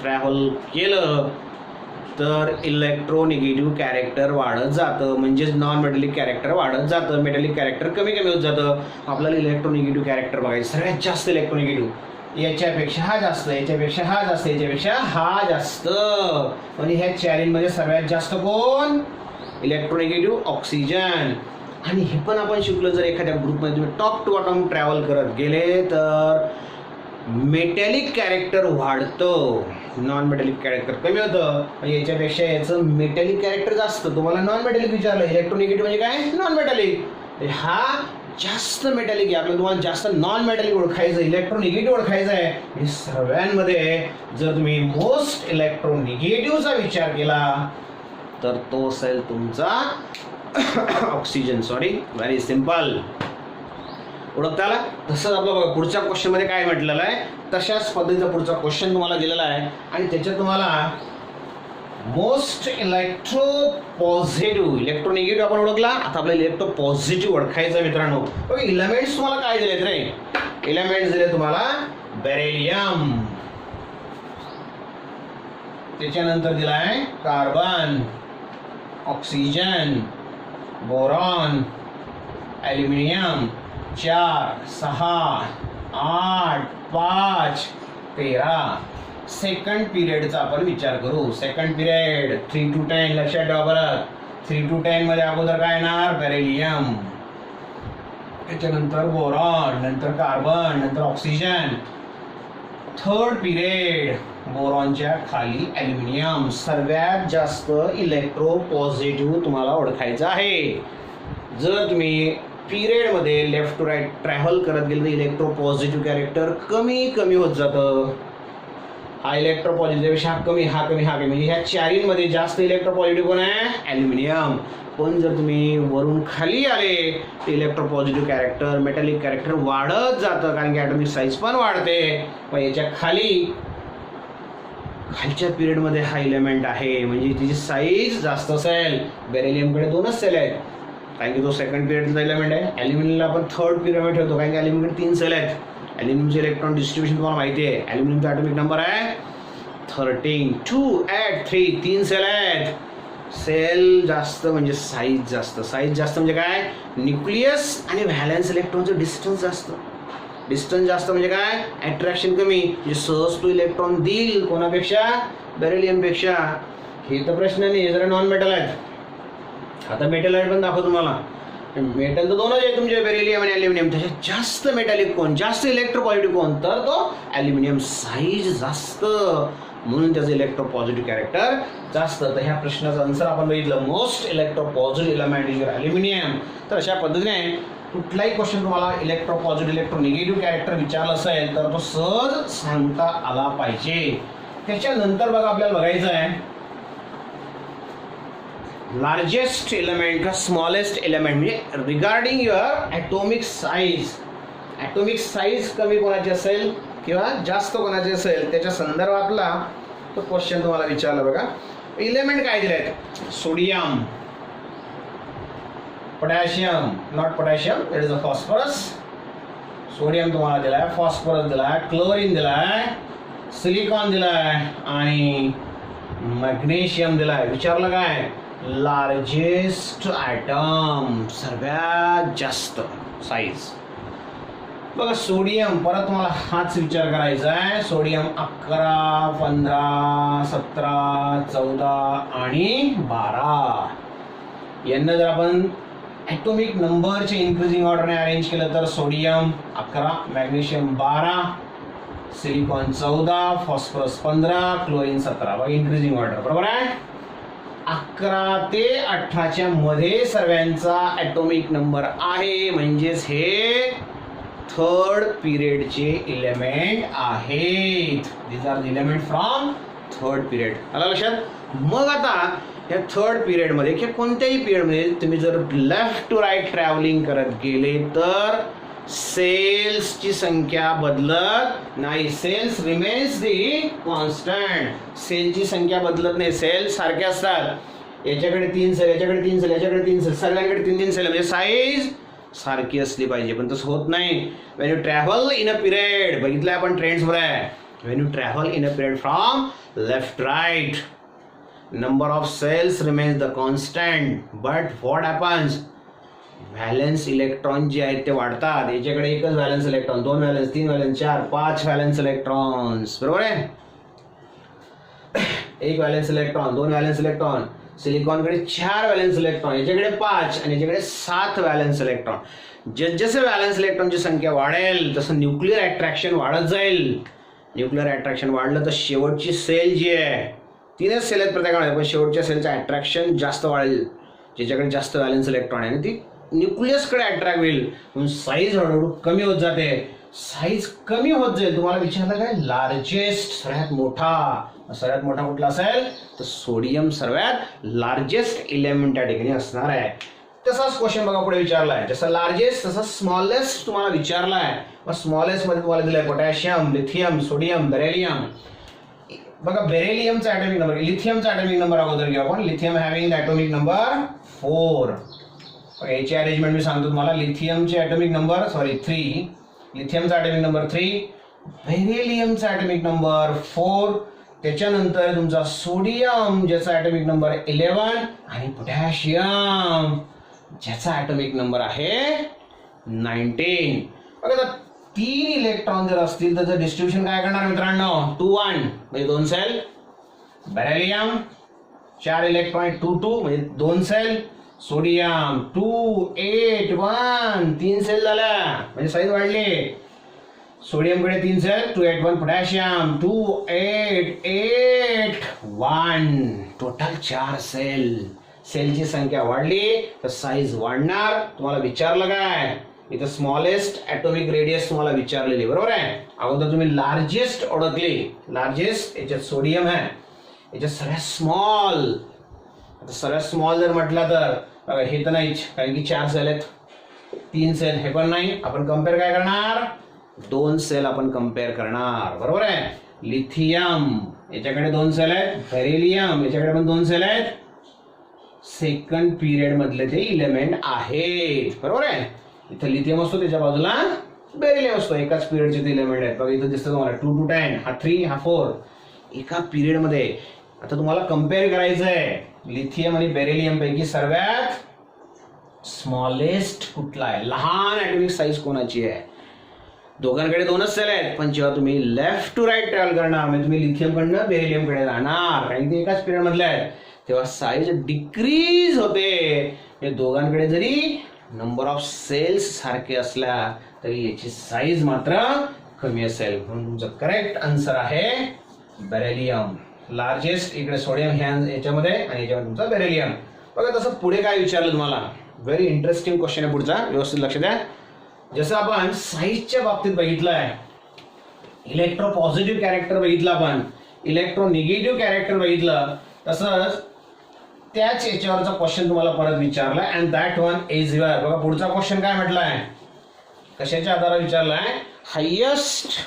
A: ट्रॅव्हल केलं तर इलेक्ट्रोनिगेटिव्ह कॅरेक्टर वाढत जातं, म्हणजेच नॉन मेटॅलिक कॅरेक्टर वाढत जातं, मेटॅलिक कॅरेक्टर कमी कमी होत जातं. आपल्याला इलेक्ट्रोनिगेटिव्ह कॅरेक्टर बघायचं. सगळ्यात जास्त इलेक्ट्रोनिगेटिव्ह, याच्यापेक्षा हा जास्त, याच्यापेक्षा हा जास्त, याच्यापेक्षा हा जास्त. म्हणजे ह्या चारींमध्ये सर्वात जास्त कोण? इलेक्ट्रोनिगेटिव्ह ऑक्सिजन. आणि हे पण आपण शिकलो, जर एखाद्या ग्रुपमध्ये तुम्ही टॉप टू बॉटम ट्रॅव्हल करत गेले तर मेटॅलिक कॅरेक्टर वाढतं, नॉन मेटॅलिक कॅरेक्टर कमी होतं. म्हणजे याच्यापेक्षा याचं मेटॅलिक कॅरेक्टर जास्त. तुम्हाला नॉन मेटॅलिक विचारलं, इलेक्ट्रोनिगेटिव्ह म्हणजे काय? Non metallic. हा जास्त मेटॅलिक आहे. आपल्याला तुम्हाला जास्त नॉन मेटॅलिक ओळखायचं, इलेक्ट्रोनिगेटिव्ह ओळखायचं आहे. हे सर्वांमध्ये जर तुम्ही मोस्ट इलेक्ट्रोनिगेटिव्हचा विचार केला तर तो असेल तुमचा ऑक्सिजन. Sorry, very simple. ओळखता आला? तसंच आपलं बघा पुढच्या क्वेश्चनमध्ये काय म्हटलेलं आहे, तशाच पद्धतीचा पुढचा क्वेश्चन तुम्हाला दिलेला आहे आणि त्याच्यात तुम्हाला मोस्ट इलेक्ट्रो पॉझिटिव्ह, इलेक्ट्रोनिगेटिव्ह आपण ओळखला, आता आपल्याला इलेक्ट्रो पॉझिटिव्ह ओळखायचं मित्रांनो. बघा इलेमेंट्स तुम्हाला काय दिलेत रे? इलेमेंट्स दिले तुम्हाला बेरिलियम, त्याच्यानंतर दिलाय carbon, oxygen, boron, aluminium. 4 6 8 5 13. Second पिरियडचा आपण विचार करू. सेकंड पिरियड 3 to 10 लक्षात ठेवा बरं. 3 to 10 मध्ये अगोदर काय येणार? बेरिलियम, त्याच्यानंतर बोरॉन, नंतर कार्बन, नंतर ऑक्सिजन. थर्ड पिरियड बोरॉनच्या खाली ॲल्युमिनियम. सर्वात जास्त इलेक्ट्रो पॉझिटिव्ह तुम्हाला ओळखायचं आहे. जर तुम्ही पिरियडमध्ये लेफ्ट टू राईट ट्रॅव्हल करत गेलं तर इलेक्ट्रो पॉझिटिव्ह कॅरेक्टर कमी कमी होत जातं. हा इलेक्ट्रो पॉझिटिव्हपेक्षा हा कमी, हा कमी, हा कमी. म्हणजे ह्या चारींमध्ये जास्त इलेक्ट्रो पॉझिटिव्ह कोण आहे? ॲल्युमिनियम. पण जर तुम्ही वरून खाली आले तर electro positive character, metallic character वाढत जातं, कारण की ॲटॉमिक साईज पण वाढते. मग याच्या खालच्या पिरियडमध्ये हा इलेमेंट आहे, म्हणजे तिची साईज जास्त असेल. बेरिलियमकडे 2च सेल आहेत, कारण की तो सेकंड पिरियडचा एलिमेंट आहे. ॲल्युमिनियमला आपण थर्ड पिरियडमध्ये ठेवतो, कारण की ॲल्युमिनियमकडे 3 सेल आहेत. ॲल्युमिनियमचे इलेक्ट्रॉन डिस्ट्रीब्युशन तुम्हाला माहिती आहे. ॲल्युमिनियमचा ॲटॉमिक नंबर आहे 13. 2 8 3 3 सेल आहेत. सेल जास्त म्हणजे साईज जास्त. साईज जास्त म्हणजे काय? न्यूक्लियस आणि व्हॅलेन्स इलेक्ट्रॉनचं डिस्टन्स जास्त. डिस्टन्स जास्त म्हणजे काय? अट्रॅक्शन कमी, म्हणजे सहज तो इलेक्ट्रॉन देईल कोणापेक्षा? बेरिलियमपेक्षा. हे तर प्रश्न नाही, हे जरा नॉन मेटल आहेत. आता मेटल आहे पण दाखव तुम्हाला. मेटल तर 2च आहे तुमचे, बेरिलियम आणि ॲल्युमिनियम. त्याच्यात जास्त मेटॅलिक कोण? जास्त इलेक्ट्रो पॉझिटिव्ह कोण? तर तो ॲल्युमिनियम. साईज जास्त म्हणून त्याचं इलेक्ट्रो पॉझिटिव्ह कॅरेक्टर जास्त. तर ह्या प्रश्नाचं आन्सर आपण बघितलं, most electro positive element is aluminium. तर अशा पद्धतीने कुठलाही क्वेश्चन तुम्हाला electro positive electro negative character विचारलं असेल तर तो सहज सांगता आला पाहिजे. त्याच्यानंतर बघा आपल्याला बघायचं आहे लार्जेस्ट एलिमेंट का स्मॉलेस्ट एलिमेंट, म्हणजे regarding your atomic size. Atomic size कमी कोणाची असेल किंवा जास्त कोणाची असेल त्याच्या संदर्भातला तो क्वेश्चन तुम्हाला विचारला. बघा एलिमेंट काय दिले आहेत? Sodium, potassium, not potassium, it is a phosphorus. Sodium तुम्हाला दिलाय, फॉस्फरस दिलाय, क्लोरीन दिलाय, सिलिकॉन दिलाय आणि मॅग्नेशियम दिलाय. विचारलं काय? लार्जेस्ट ॲटम, सर्वात जास्त साईज. बघा सोडियम, परत तुम्हाला हाच विचार करायचा आहे. सोडियम 11, 15, 17, 14 आणि 12 यांना जर आपण ॲटॉमिक नंबरचे इन्क्रीजिंग ऑर्डरने अरेंज केलं तर sodium 11, magnesium 12, silicon 14, phosphorus 15, chlorine 17. बघा इन्क्रीजिंग ऑर्डर बरोबर आहे. 11 ते 18च्या मध्ये सर्वांचा ॲटॉमिक नंबर आहे, म्हणजेच हे थर्ड पिरियडचे इलेमेंट आहेत. These are the element from third period. आला लक्षात. मग आता या थर्ड पिरियडमध्ये किंवा कोणत्याही पिरियडमध्ये तुम्ही जर लेफ्ट टू राईट ट्रॅव्हलिंग करत गेले तर सेल्सची संख्या बदलत नाही. सेल्स रिमेन्स दी कॉन्स्टंट. सेलची संख्या बदलत नाही, सेल्स सारखे असतात. याच्याकडे 3 सेल, याच्याकडे 3 सेल, याच्याकडे 3 सेल, सगळ्यांकडे 3-3 सेल, म्हणजे साईज सारखी असली पाहिजे. पण तसं होत नाही. When you travel in a period, बघितलंय आपण ट्रेंड्स मध्ये, when you travel in a period from left right, number of cells remains the constant, but what happens, valence electron जे आहेत ते वाढतात. याच्याकडे एकच valence electron, 2 valence, 3 valence, 4, 5 valence electrons, बरोबर आहे. 1 व्हॅलेन्स इलेक्ट्रॉन, 2 व्हॅलेन्स इलेक्ट्रॉन. सिलिकॉनकडे 4 व्हॅलेन्स इलेक्ट्रॉन, याच्याकडे 5 आणि याच्याकडे 7 व्हॅलेन्स इलेक्ट्रॉन. जसे व्हॅलेन्स इलेक्ट्रॉनची संख्या वाढेल तसं न्यूक्लिअर अट्रॅक्शन वाढत जाईल. न्यूक्लिअर अट्रॅक्शन वाढलं तर शेवटची सेल जी आहे, 3च सेल आहेत प्रत्येकामध्ये, पण शेवटच्या सेलचं अट्रॅक्शन जास्त वाढेल. ज्याच्याकडे जास्त व्हॅलेन्स इलेक्ट्रॉन आहे आणि ती न्यूक्लियसकडे अट्रॅक्ट होईल, म्हणून साईज हळूहळू कमी होत जाते. साईज कमी होत जाईल. तुम्हाला विचारलं काय, लार्जेस्ट, सर्वात मोठा. सर्वात मोठा कुठला असेल तर सोडियम सर्वात लार्जेस्ट इलेमेंट त्या ठिकाणी असणार आहे. तसाच क्वेश्चन बघा पुढे विचारलाय. जसं लार्जेस्ट तसं स्मॉलेस्ट तुम्हाला विचारलाय. मग स्मॉलेस्ट मध्ये तुम्हाला दिलाय पोटॅशियम, लिथियम, सोडियम, बेरिलियम. बघा बेरिलियमचा ॲटॉमिक नंबर, लिथियमचा ॲटॉमिक नंबर अगोदर घेऊ आपण. Lithium having atomic number 4. याची अरेंजमेंट मी सांगतो तुम्हाला. लिथियमचे ॲटॉमिक नंबर 3, लिथियमचा ॲटॉमिक नंबर 3, बेरिलियमचा ॲटॉमिक नंबर 4, त्याच्यानंतर तुमचा सोडियम ज्याचा ॲटॉमिक नंबर 11 आणि पोटॅशियम ज्याचा ॲटॉमिक नंबर आहे 19. बघा 3 इलेक्ट्रॉन जर असतील तर डिस्ट्रीब्युशन काय करणार मित्रांनो, 2-1 म्हणजे 2 सेल. बेरिलियम 4 इलेक्ट्रॉन 2-2 म्हणजे 2 सेल. सोडियम 2-8-1 3 सेल झाल्या म्हणजे साईज वाढली. सोडियमकडे 3 सेल, 2-8-1. पोटॅशियम 2-8-8-1 टोटल 4 सेल. सेलची संख्या वाढली तर साईज वाढणार. तुम्हाला विचारलं काय, इथं स्मॉलेस्ट ॲटॉमिक रेडियस तुम्हाला विचारलेली, बरोबर आहे. अगोदर तुम्ही लार्जेस्ट ओळखली. लार्जेस्ट याच्यात सोडियम आहे, याच्यात सगळ्यात स्मॉल. आता सगळ्यात स्मॉल जर म्हटलं तर बघा हे तर नाहीच, कारण की 4 सेल आहेत, 3 सेल हे पण नाही. आपण कम्पेअर काय करणार, 2 सेल आपण कम्पेअर करणार, बरोबर आहे. लिथियम याच्याकडे 2 सेल आहेत, बेरिलियम याच्याकडे पण 2 सेल आहेत. सेकंड पिरियड मधले ते इलेमेंट आहेत, बरोबर आहे. इथं लिथियम असतो, त्याच्या बाजूला बेरिलियम असतो. एकाच पिरियडचे ते इलेमेंट आहेत. बघा इथं दिसतं तुम्हाला 2 to 10, हा 3, हा 4 एका पिरियड मध्ये. आता तुम्हाला कम्पेअर करायचं आहे लिथियम आणि बेरिलियम पैकी सर्वात स्मॉलेस्ट कुठला आहे, लहान ॲटॉमिक साईज कोणाची आहे. दोघांकडे 2च सेल आहेत, पण जेव्हा तुम्ही लेफ्ट टू राईट ट्रॅव्हल करणार म्हणजे तुम्ही लिथियम कडनं बेरिलियम कडे जाणार, कारण ते एकाच पिरियड मधले आहेत, तेव्हा साईज डिक्रीज होते. दोघांकडे जरी नंबर ऑफ सेल्स सारखे असल्या तरी याची साईज मात्र कमी असेल. म्हणून तुमचं करेक्ट आन्सर आहे बेरिलियम. लार्जेस्ट इकडे सोडियम याच्यामध्ये आणि याच्यामध्ये तुमचा बेरिलियम. बघा तसं पुढे काय विचारलं तुम्हाला, व्हेरी इंटरेस्टिंग क्वेश्चन आहे पुढचा, व्यवस्थित लक्ष द्या. जसं आपण साईजच्या बाबतीत बघितलं आहे, इलेक्ट्रो पॉझिटिव्ह कॅरेक्टर बघितलं, आपण इलेक्ट्रो निगेटिव्ह कॅरेक्टर बघितलं, तसंच त्याच याच्यावरचा क्वेश्चन तुम्हाला परत विचारलाय. And that one is your. बघा पुढचा क्वेश्चन काय म्हटलाय, कशाच्या आधारावर विचारलाय, highest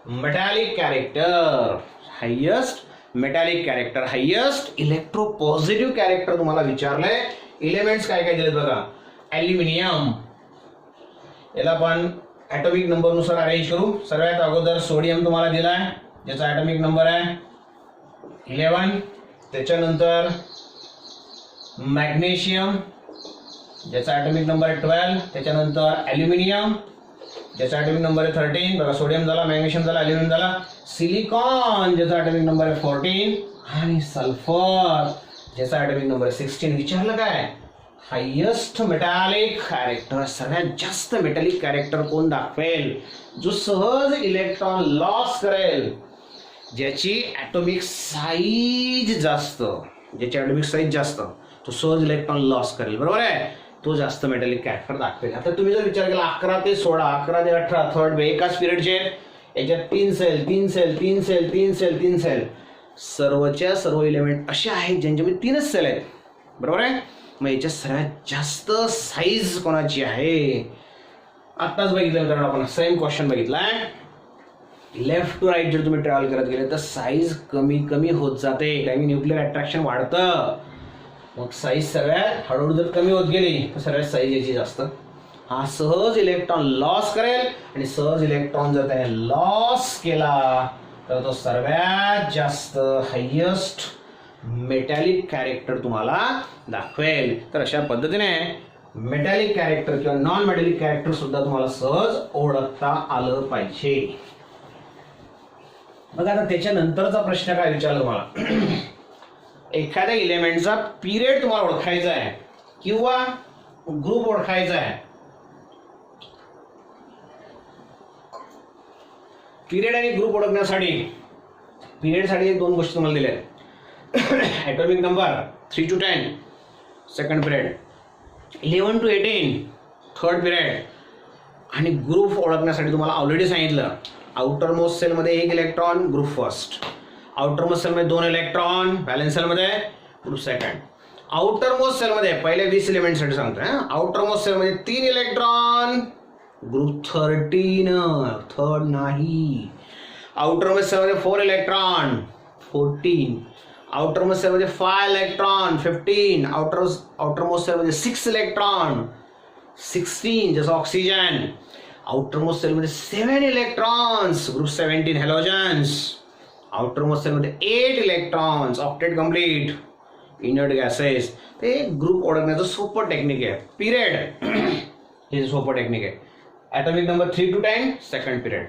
A: metallic character. Highest metallic character, highest electropositive character तुम्हाला विचारलंय. इलेमेंट्स काय काय दिलेत बघा. ॲल्युमिनियम, याला आपण ॲटॉमिक नंबर नुसार अरेंज करू. सर्वात अगोदर सोडियम तुम्हाला दिलाय, ज्याचा ॲटॉमिक नंबर आहे 11. त्याच्यानंतर मॅग्नेशियम ज्याचा ॲटॉमिक नंबर आहे 12, त्याच्यानंतर ॲल्युमिनियम ज्याचा ॲटॉमिक नंबर आहे 13, बघा सोडियम झाला, मॅग्नेशियम झाला, ॲल्युमिनियम झाला, सिलिकॉन ज्याचा ॲटॉमिक नंबर आहे 14 आणि सल्फर ज्याचा ॲटॉमिक नंबर आहे 16. विचारलं काय हायेस्ट मेटॅलिक कॅरेक्टर, सगळ्यात जास्त मेटॅलिक कॅरेक्टर कोण दाखवेल, जो सहज इलेक्ट्रॉन लॉस करेल, ज्याची ॲटॉमिक साईज जास्त, ज्याची ॲटॉमिक साईज जास्त, तो सहज इलेक्ट्रॉन लॉस करेल, बरोबर आहे, तो जास्त मेटॅलिक कॅरेक्टर दाखवेल. आता तुम्ही जर विचार केला 11 ते 16, 11 ते 18 थर्ड एकाच पिरियडचे, याच्यात 3 shell 3 shell 3 shell 3 shell 3 shell, सर्वच्या सर्व इलेमेंट असे आहेत ज्यांच्यामध्ये 3च सेल आहेत, बरोबर आहे. मग याच्यात सर्वात जास्त साईज कोणाची आहे, आत्ताच बघितलं मित्रांनो आपण सेम क्वेश्चन बघितलाय. लेफ्ट टू राईट जर तुम्ही ट्रॅव्हल करत गेले तर साईज कमी कमी होत जाते, कारण न्यूक्लिअर अट्रॅक्शन वाढतं, मग साईज सगळ्यात हळूहळू जर कमी होत गेली तर सगळ्यात साईज याची जास्त. हा सहज इलेक्ट्रॉन लॉस करेल आणि सहज इलेक्ट्रॉन जर त्याने लॉस केला तर तो सर्वात जास्त हायेस्ट मेटॅलिक कॅरेक्टर तुम्हाला दाखवेल. तर अशा पद्धतीने मेटॅलिक कॅरेक्टर किंवा नॉन मेटॅलिक कॅरेक्टर सुद्धा तुम्हाला सहज ओळखता आलं पाहिजे. बघा आता त्याच्यानंतरचा प्रश्न काय विचारला तुम्हाला, एखाद्या इलेमेंटचा पिरियड तुम्हाला ओळखायचा आहे किंवा ग्रुप ओळखायचा आहे. पिरियड आणि ग्रुप ओळखण्यासाठी पिरियडसाठी 2 गोष्टी तुम्हाला दिल्या आहेत. Atomic number 3 to 10 second period, 11 to 18 third period, आणि ग्रुप ओळखण्यासाठी तुम्हाला ऑलरेडी सांगितलं आउटर मोस्ट सेलमध्ये 1 electron group first, outer most सेलमध्ये 2 इलेक्ट्रॉन, बॅलन्स सेलमध्ये ग्रुप सेकंड. आउटर मोस्ट सेलमध्ये पहिले 20 एलिमेंटसाठी सांगतोय, आउटर मोस्ट सेलमध्ये 3 इलेक्ट्रॉन ग्रुप 13, थर्ड नाही. आउटर मोस्ट सेलमध्ये 4 इलेक्ट्रॉन 14, आउटर मोस्ट सेलमध्ये 5 इलेक्ट्रॉन 15, आउटर मोस्ट सेलमध्ये 6 इलेक्ट्रॉन 16 जसं ऑक्सिजन, आउटर मोस्ट सेलमध्ये 7 electrons group 17 halogens, outer most सेलमध्ये 8 electrons octet complete inert gases. ते ग्रुप ओळखण्याचं सोपं टेक्निक आहे. पिरियड हे सोपं टेक्निक आहे. Atomic number 3 to 10 second period,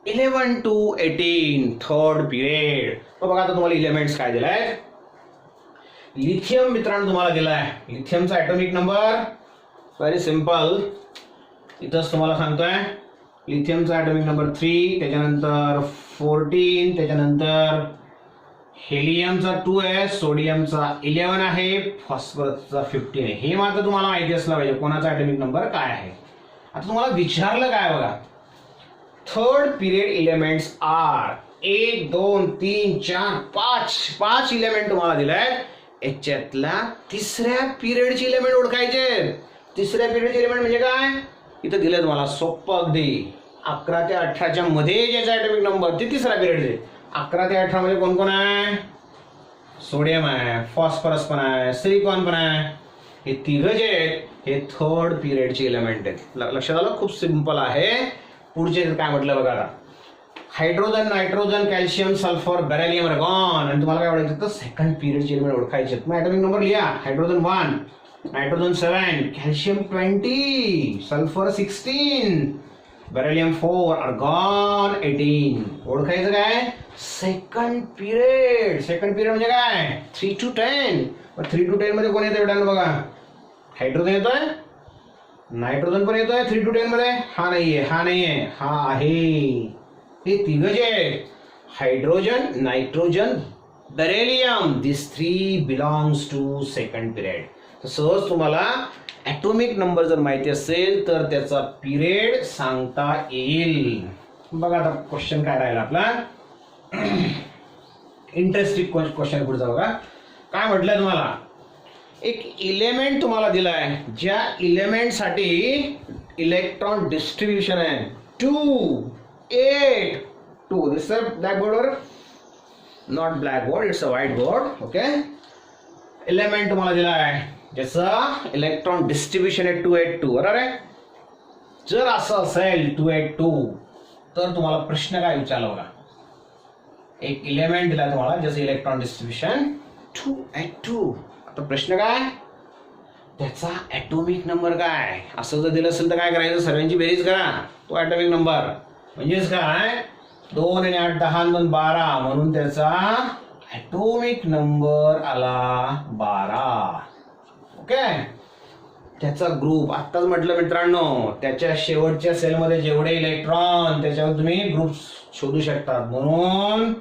A: 11 to 18 third period. बघा आता तुम्हाला इलेमेंट्स काय दिलाय. लिथियम मित्रांनो तुम्हाला दिलाय. लिथियमचा ॲटॉमिक नंबर व्हेरी सिम्पल, इथंच तुम्हाला सांगतोय. लिथियमचा ॲटॉमिक नंबर 3, त्याच्यानंतर 14, त्याच्यानंतर हेलियमचा 2 आहे, सोडियमचा 11 आहे, फॉस्फरसचा 15 आहे. हे मात्र तुम्हाला माहिती असलं पाहिजे कोणाचा ॲटॉमिक नंबर काय आहे. आता तुम्हाला विचारलं काय बघा, third period elements are 1 2 3 4 5 element तुम्हाला दिलाय. याच्यातला तिसऱ्या पिरियडची इलेमेंट ओळखायचे. तिसऱ्या पिरियडचे इलेमेंट म्हणजे काय, इथं दिलं तुम्हाला सोपं अगदी. 11 ते 18च्या मध्ये ज्याचा ॲटॉमिक नंबर ते तिसरा पिरियड आहे. 11 ते 18 मध्ये कोण कोण आहे, सोडियम आहे, फॉस्फरस पण आहे, सिलिकॉन पण आहे. हे तिघ जे आहेत हे थर्ड पिरियडचे इलेमेंट आहेत. लक्षात आलं, खूप सिंपल आहे. पुढचे काय म्हटलं बघा आता, hydrogen, nitrogen, calcium, sulphur, beryllium, argon. आणि तुम्हाला काय ओळखायचं तर सेकंड पिरियडचे एलिमेंट ओळखायचे. मग ॲटॉमिक नंबर लिहा. Hydrogen 1, nitrogen 7, calcium 20, sulphur 16, beryllium 4, argon 18. ओळखायचं काय, सेकंड पिरियड. सेकंड पिरियड म्हणजे काय, 3 to 10. 3 to 10 मध्ये कोण येतं बेटा बघा, हायड्रोजन येतोय, नायट्रोजन पण येतोय 3 to 10 मध्ये. हा नाहीये, हा नाहीये, हा आहे. हे तिघ जे hydrogen, nitrogen, beryllium, this 3 belongs to second period. तर सहज तुम्हाला ॲटॉमिक नंबर जर माहिती असेल तर त्याचा पिरियड सांगता येईल. बघा आता क्वेश्चन काय राहिला आपला, इंटरेस्टिंग क्वेश्चन पुढचा बघा. काय म्हटलंय तुम्हाला, एक इलेमेंट तुम्हाला दिलाय, ज्या इलेमेंटसाठी इलेक्ट्रॉन डिस्ट्रीब्युशन आहे 2 8 2. दिस ब्लॅक बोर्डवर, not black board, it's a white board. Okay, element तुम्हाला दिलाय ज्याचं इलेक्ट्रॉन डिस्ट्रीब्युशन आहे 2 8 2, बरोबर आहे. जर असं असेल 2 8 2 तर तुम्हाला प्रश्न काय विचारला बघा. एक इलेमेंट दिला तुम्हाला ज्याचं इलेक्ट्रॉन डिस्ट्रीब्युशन 2 8 2. आता प्रश्न काय, त्याचा ॲटोमिक नंबर काय, असं जर दिलं असेल तर काय करायचं, सर्वांची बेरीज करा, तो ॲटोमिक नंबर म्हणजेच काय 2 आणि 8 10 आणि 2 12 म्हणून त्याचा ॲटोमिक नंबर आला 12. ओके. त्याचा ग्रुप आत्ताच म्हटलं मित्रांनो, त्याच्या शेवटच्या सेलमध्ये जेवढे इलेक्ट्रॉन त्याच्यावर तुम्ही ग्रुप शोधू शकता, म्हणून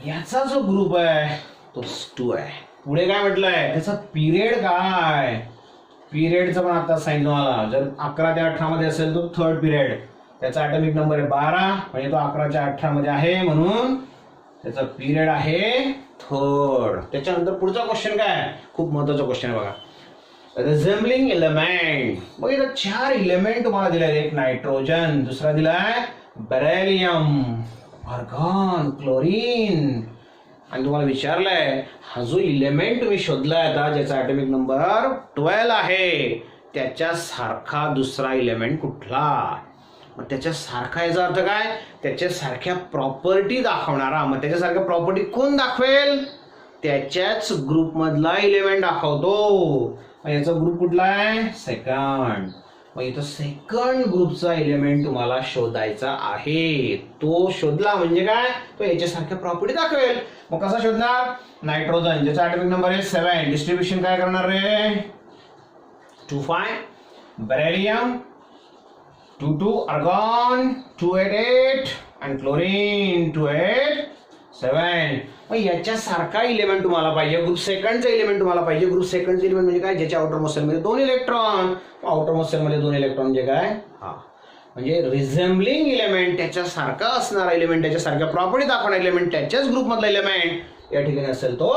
A: याचा जो ग्रुप आहे तो 2 आहे. पुढे काय म्हटलंय, त्याचा पिरियड काय, पिरियडचं पण आता सांगितलं मला, जर 11 ते 18 मध्ये असेल तो थर्ड पिरियड, त्याचा ॲटोमिक नंबर आहे 12 म्हणजे तो 11 ते 18 मध्ये आहे म्हणून त्याचा पिरियड आहे थर्ड. त्याच्यानंतर पुढचा क्वेश्चन काय, खूप महत्वाचा क्वेश्चन आहे बघा, रिझेम्बलिंग एलिमेंट. मग इथं 4 एलिमेंट तुम्हाला दिले, एक नायट्रोजन, दुसरा दिलाय बेरिलियम, आर्गॉन, क्लोरीन, आणि तुम्हाला विचारलंय हा जो इलेमेंट तुम्ही शोधलाय आता ज्याचा ॲटोमिक नंबर 12 आहे त्याच्या सारखा दुसरा इलेमेंट कुठला. मग त्याच्या सारखा याचा अर्थ काय, त्याच्या सारख्या प्रॉपर्टी दाखवणारा. मग त्याच्यासारख्या प्रॉपर्टी कोण दाखवेल, त्याच्याच ग्रुप मधला इलेमेंट दाखवतो. याचा ग्रुप कुठला आहे, सेकंड. मग इथं सेकंड ग्रुपचा एलिमेंट तुम्हाला शोधायचा आहे, तो शोधला म्हणजे काय, तो याच्यासारख्या प्रॉपर्टी दाखवेल. मग कसा शोधणार, नायट्रोजन ज्याचा ॲटोमिक नंबर आहे 7, डिस्ट्रीब्युशन काय करणार रे 2,5, बेरिलियम 2,2, आर्गॉन 2,8,8 आणि क्लोरीन 2,8,7. मग याच्यासारखा इलेमेंट तुम्हाला पाहिजे, ग्रुप सेकंडचा इलेमेंट तुम्हाला पाहिजे. ग्रुप सेकंडचा इलेमेंट म्हणजे काय, ज्याच्या आउटर मोस्ट सेलमध्ये 2 इलेक्ट्रॉन, आउटर मोस्ट सेलमध्ये 2 इलेक्ट्रॉन म्हणजे काय, हा म्हणजे रिझेम्बलिंग इलेमेंट, त्याच्यासारखा असणारा इलेमेंट, त्याच्यासारख्या प्रॉपर्टी दाखवणारा इलेमेंट, त्याच्याच ग्रुपमधला इलेमेंट या ठिकाणी असेल तो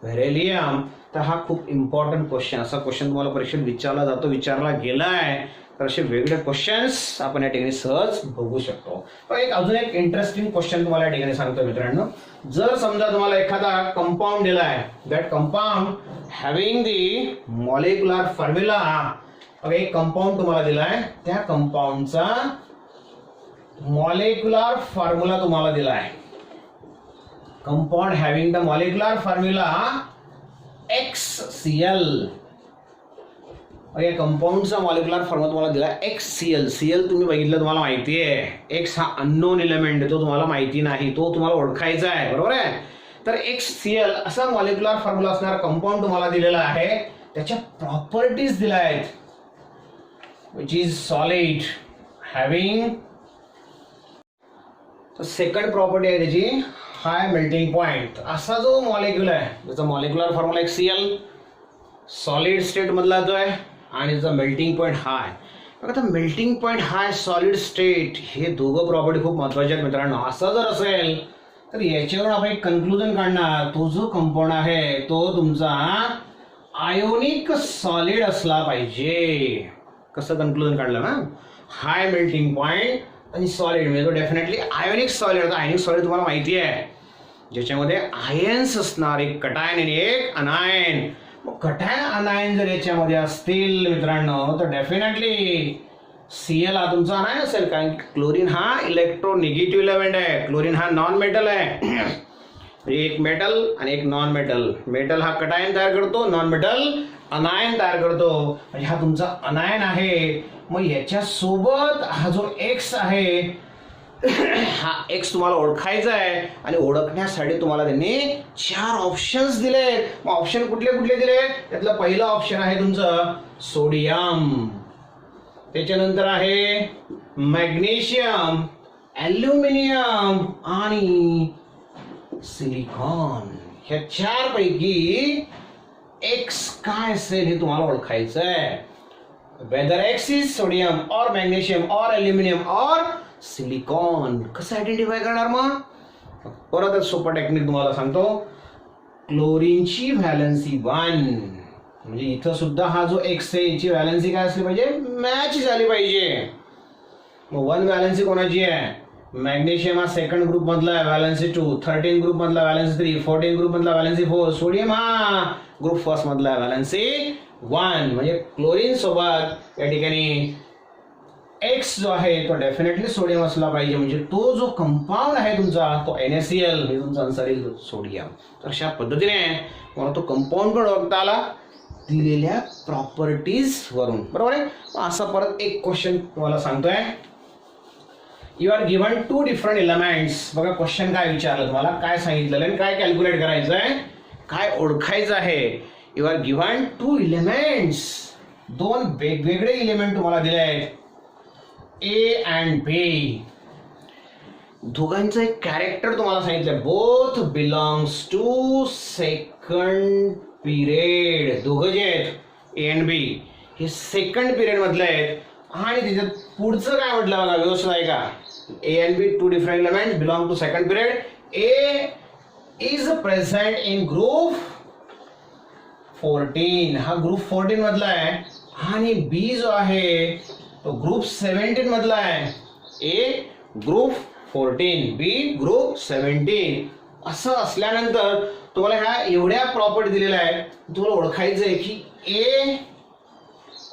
A: बेरिलियम. तर हा खूप इम्पॉर्टंट क्वेश्चन, असा क्वेश्चन तुम्हाला परीक्षेत विचारला जातो, विचारला गेलाय. तर असे वेगळे क्वेश्चन्स आपण या ठिकाणी सहज बघू शकतो. पण अजून एक इंटरेस्टिंग क्वेश्चन तुम्हाला या ठिकाणी सांगतो मित्रांनो. जर समजा तुम्हाला एखादा कंपाऊंड दिलाय, that compound having the molecular formula, एक कंपाऊंड तुम्हाला दिलाय, त्या कंपाऊंडचा मॉलिक्युलर फॉर्म्युला तुम्हाला दिलाय, compound having the molecular formula XCl. या कंपाऊंडचा मॉलिक्युलर फॉर्म्युला तुम्हाला दिला XCl. Cl तुम्ही बघितलं, तुम्हाला माहिती आहे, X हा अननोन एलिमेंट आहे, तो तुम्हाला माहिती नाही, तो तुम्हाला ओळखायचा आहे, बरोबर आहे. तर XCl असा मॉलिक्युलर फॉर्म्युला असणारा कंपाऊंड तुम्हाला दिलेला आहे, त्याच्या प्रॉपर्टीज दिल्या आहेत, which is solid having. तर सेकंड प्रॉपर्टी आहे त्याची हाय मेल्टिंग पॉइंट. असा जो मॉलिक्युल आहे त्याचा molecular formula XCl, solid state मधला जो आहे, आणि त्याचा मेल्टिंग पॉइंट हाय. आता मेल्टिंग पॉइंट हाय, सॉलिड स्टेट, हे दोघं प्रॉपर्टी खूप महत्वाचे आहेत मित्रांनो. असं जर असेल तर याच्यावरून आपण एक कन्क्लुजन काढणार, तो जो कंपाऊंड आहे तो तुमचा आयोनिक सॉलिड असला पाहिजे. कसं कन्क्लुजन काढलं ना, हाय मेल्टिंग पॉइंट आणि सॉलिड म्हणजे तो definitely ionic solid. Ionic solid तुम्हाला माहिती आहे, ज्याच्यामध्ये आयन्स असणार, एक कटायन आणि एक अनायन. कटायन अनायन जर याच्यामध्ये असतील मित्रांनो तर डेफिनेटली Cl हा तुमचा अनायन असेल, कारण की क्लोरीन हा इलेक्ट्रोनिगेटिव्ह एलिमेंट आहे, क्लोरीन हा नॉन मेटल आहे. एक मेटल आणि एक नॉन मेटल. मेटल हा कटायन तयार करतो, नॉन मेटल अनायन तयार करतो, म्हणजे हा तुमचा अनायन आहे. मग याच्या सोबत हा जो X आहे हा X तुम्हाला ओळखायचा आहे, आणि ओळखण्यासाठी तुम्हाला त्यांनी 4 ऑप्शन्स दिले. मग ऑप्शन कुठले कुठले दिले, त्यातलं पहिलं ऑप्शन आहे तुमचं सोडियम, त्याच्यानंतर आहे मॅग्नेशियम, ॲल्युमिनियम आणि सिलिकॉन. ह्या 4 पैकी X काय असेल हे तुम्हाला ओळखायचं आहे. वेदर X इज सोडियम और मॅग्नेशियम और ॲल्युमिनियम और सिलिकॉन. कसं आयडेंटिफाय करणार, मग परत सोपा टेक्निक तुम्हाला सांगतो. क्लोरीनची व्हॅलन्सी 1, म्हणजे इथं सुद्धा हा जो X आहे याची व्हॅलन्सी काय असली पाहिजे, मॅच झाली पाहिजे. मग 1 व्हॅलन्सी कोणाची आहे, मॅग्नेशियम हा सेकंड ग्रुप मधला आहे, व्हॅलन्सी 2, 13 ग्रुप मधला व्हॅलन्सी 3, 14 ग्रुप मधला व्हॅलन्सी 4, सोडियम हा ग्रुप फर्स्ट मधला आहे, व्हॅलन्सी 1. म्हणजे क्लोरीन सोबत या ठिकाणी X जो आहे तो डेफिनेटली सोडियम असला पाहिजे, म्हणजे तो जो कंपाऊंड आहे तुमचा तो NaCl, म्हणजे तुमचा आन्सर येईल सोडियम. तर अशा पद्धतीने मला तो कंपाऊंड पण ओळखता आला, दिलेल्या प्रॉपर्टीज वरून, बरोबर आहे. असा परत एक क्वेश्चन तुम्हाला सांगतोय. You are given 2 different elements. बघा क्वेश्चन काय विचारलं तुम्हाला, काय सांगितलेलं आणि काय कॅल्क्युलेट करायचं आहे, काय ओळखायचं आहे. यू आर गिव्हन 2 एलिमेंट्स, 2 वेगवेगळे एलिमेंट तुम्हाला दिले आहेत, ए अँड बी. दोघांचं एक कॅरेक्टर तुम्हाला सांगितलं, both belongs to second period. दोघं जे आहेत ए अँड बी हे सेकंड पिरियड मधले आहेत. आणि त्याच्यात पुढचं काय म्हटलं बघा, व्यवस्थित आहे का. A and B 2 different elements belong to second period. A is present in group 14, हा ग्रुप 14 मधला आहे. आणि बी जो आहे तो ग्रुप 17 मधला आहे. ए ग्रुप 14, बी ग्रुप 17. असं असल्यानंतर तुम्हाला ह्या एवढ्या प्रॉपर्टी दिलेल्या आहेत, तुम्हाला ओळखायचं आहे की ए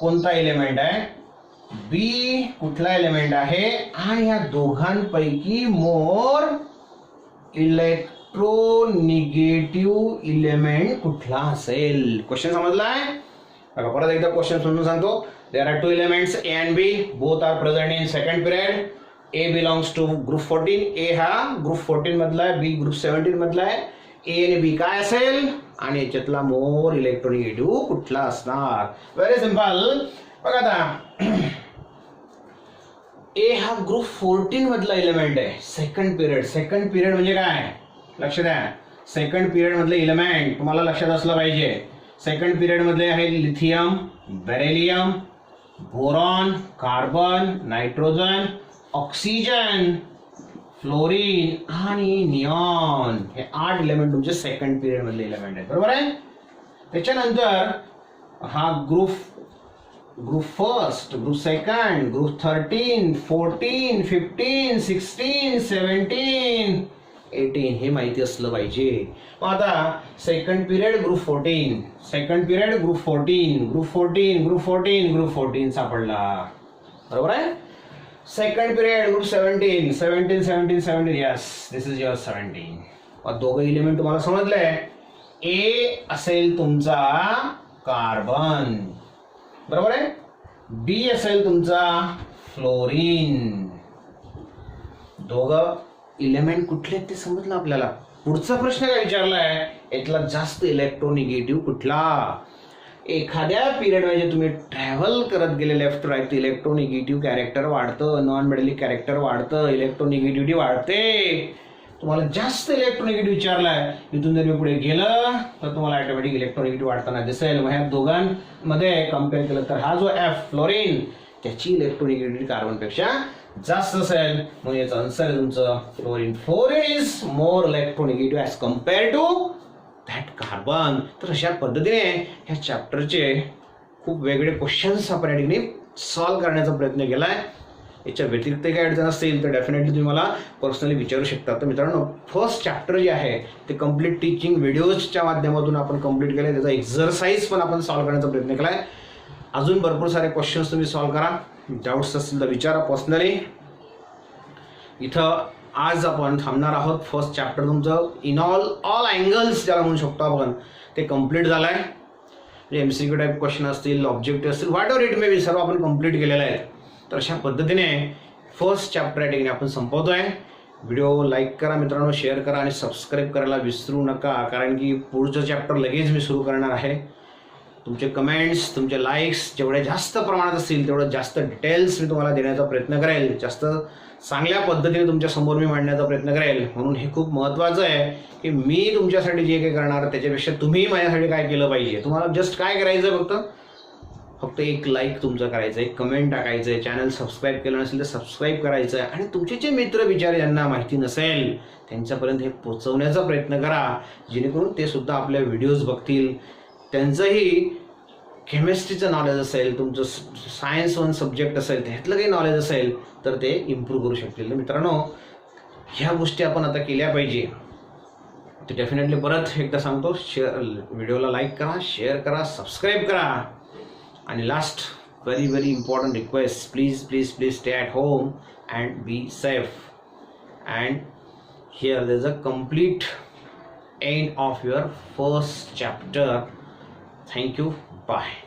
A: कोणता एलिमेंट आहे, बी कुठला एलिमेंट आहे, आणि या दोघांपैकी मोर इलेक्ट्रोनिगेटिव्ह एलिमेंट कुठला असेल. क्वेश्चन समजलाय. बघा परत एकदा क्वेश्चन समजून सांगतो. There are 2 elements A and B, both are present in second period. A belongs to group 14, A हा ग्रुप 14 मधला आहे, बी ग्रुप 17 मधला आहे. ए आणि बी काय असेल आणि याच्यातला मोर इलेक्ट्रोनिगेटिव्ह कुठला असणार. Very simple. बघा आता ए हा ग्रुप 14 मधला एलिमेंट आहे, सेकंड पिरियड. सेकंड पिरियड म्हणजे काय, लक्ष द्या. सेकंड पिरियड मधले एलिमेंट तुम्हाला लक्षात असलं पाहिजे. सेकंड पिरियड मधले आहे lithium, beryllium, boron, carbon, nitrogen, oxygen, fluorine आणि निऑन. हे 8 एलिमेंट तुमचे सेकंड पिरियड मधले एलिमेंट आहेत, बरोबर आहे. त्याच्यानंतर हा group first, group second, group 13, 14, 15, 16, 17, 18 हे माहिती असलं पाहिजे. मग आता second period group 14, second period group 14, group 14, group 14, group 14 सापडला, बरोबर आहे. Second period group 17, 17, 17, 17, yes this is your 17. मग दोघं एलिमेंट तुम्हाला समजलंय. ए असेल तुमचा कार्बन, बरोबर आहे. बी असेल तुमचा फ्लोरीन. दोघं एलिमेंट कुठले ते समजलं आपल्याला. पुढचा प्रश्न काय विचारलाय, यातला जास्त इलेक्ट्रोनिगेटिव्ह कुठला. एखाद्या पिरियड मध्ये तुम्ही ट्रॅव्हल करत गेले लेफ्ट टू राईट, इलेक्ट्रोनिगेटिव्ह कॅरेक्टर वाढतं, नॉन मेटलिक कॅरेक्टर वाढतं, इलेक्ट्रोनिगेटिव्हिटी वाढते. तुम्हाला जास्त इलेक्ट्रोनिगेटिव्ह विचारलाय, इथून जर मी पुढे गेलं तर तुम्हाला ऑटोमॅटिक इलेक्ट्रोनिगेटिव्ह वाढताना दिसेल. मग ह्या दोघांमध्ये कम्पेअर केलं तर हा जो एफ फ्लोरीन त्याची इलेक्ट्रोनिगेटिव्हिटी कार्बनपेक्षा जास्त असेल. मग याचं आन्सर आहे तुमचं fluorine. Fluorine is more electronegative as compare to that carbon. तर अशा पद्धतीने ह्या चॅप्टरचे खूप वेगळे क्वेश्चन्स आपण या ठिकाणी सॉल्व्ह करण्याचा प्रयत्न केलाय. याच्या व्यतिरिक्त काही अडचण असतील तर डेफिनेटली तुम्ही मला पर्सनली विचारू शकता. तर मित्रांनो, फर्स्ट चॅप्टर जे आहे ते कम्प्लीट टीचिंग व्हिडिओजच्या माध्यमातून आपण कम्प्लीट केलं. त्याचा एक्झरसाइज पण आपण सॉल्व्ह करण्याचा प्रयत्न केलाय. अजून भरपूर सारे क्वेश्चन्स तुम्ही सॉल्व्ह करा. डाऊट्स असतील तर विचारा पर्सनली. इथं आज आपण थांबणार आहोत. फर्स्ट चॅप्टर तुमचं इन ऑल अँगल्स ज्याला म्हणू शकतो आपण ते कम्प्लीट झालं आहे. म्हणजे MCQ टाईप क्वेश्चन असतील, ऑब्जेक्टिव्ह असतील, what ever it may be, सर्व आपण कम्प्लीट केलेलं आहे. तर अशा पद्धतीने फर्स्ट चॅप्टर या ठिकाणी आपण संपवतोय. व्हिडिओ लाईक करा मित्रांनो, शेअर करा आणि सबस्क्राईब करायला विसरू नका, कारण की पुढचं चॅप्टर लगेच मी सुरू करणार आहे. तुमचे कमेंट्स, तुमचे लाईक्स जेवढे जास्त प्रमाणात असतील तेवढं जास्त डिटेल्स मी तुम्हाला देण्याचा प्रयत्न करेल, जास्त चांगल्या पद्धतीने तुमच्या समोर मी मांडण्याचा प्रयत्न करेल. म्हणून हे खूप महत्त्वाचं आहे की मी तुमच्यासाठी जे काही करणार त्याच्यापेक्षा तुम्ही माझ्यासाठी काय केलं पाहिजे. तुम्हाला जस्ट काय करायचं, फक्त एक लाईक तुमचं करायचं, एक कमेंट टाकायचं आहे, चॅनल सबस्क्राईब केलं नसेल तर सबस्क्राईब करायचं आहे, आणि तुमचे जे मित्र विचार ज्यांना माहिती नसेल त्यांच्यापर्यंत हे पोहोचवण्याचा प्रयत्न करा, जेणेकरून ते सुद्धा आपल्या व्हिडिओज बघतील. त्यांचंही केमिस्ट्रीचं नॉलेज असेल, तुमचं सायन्स 1 सब्जेक्ट असेल, त्यातलं काही नॉलेज असेल तर ते इम्प्रूव्ह करू शकतील. तर मित्रांनो, ह्या गोष्टी आपण आता केल्या पाहिजे. तर डेफिनेटली परत एकदा सांगतो, व्हिडिओला लाईक करा, शेअर करा, सबस्क्राईब करा. आणि last very very important request, please stay at home and be safe. And here there's a complete end of your first chapter. Thank you bye.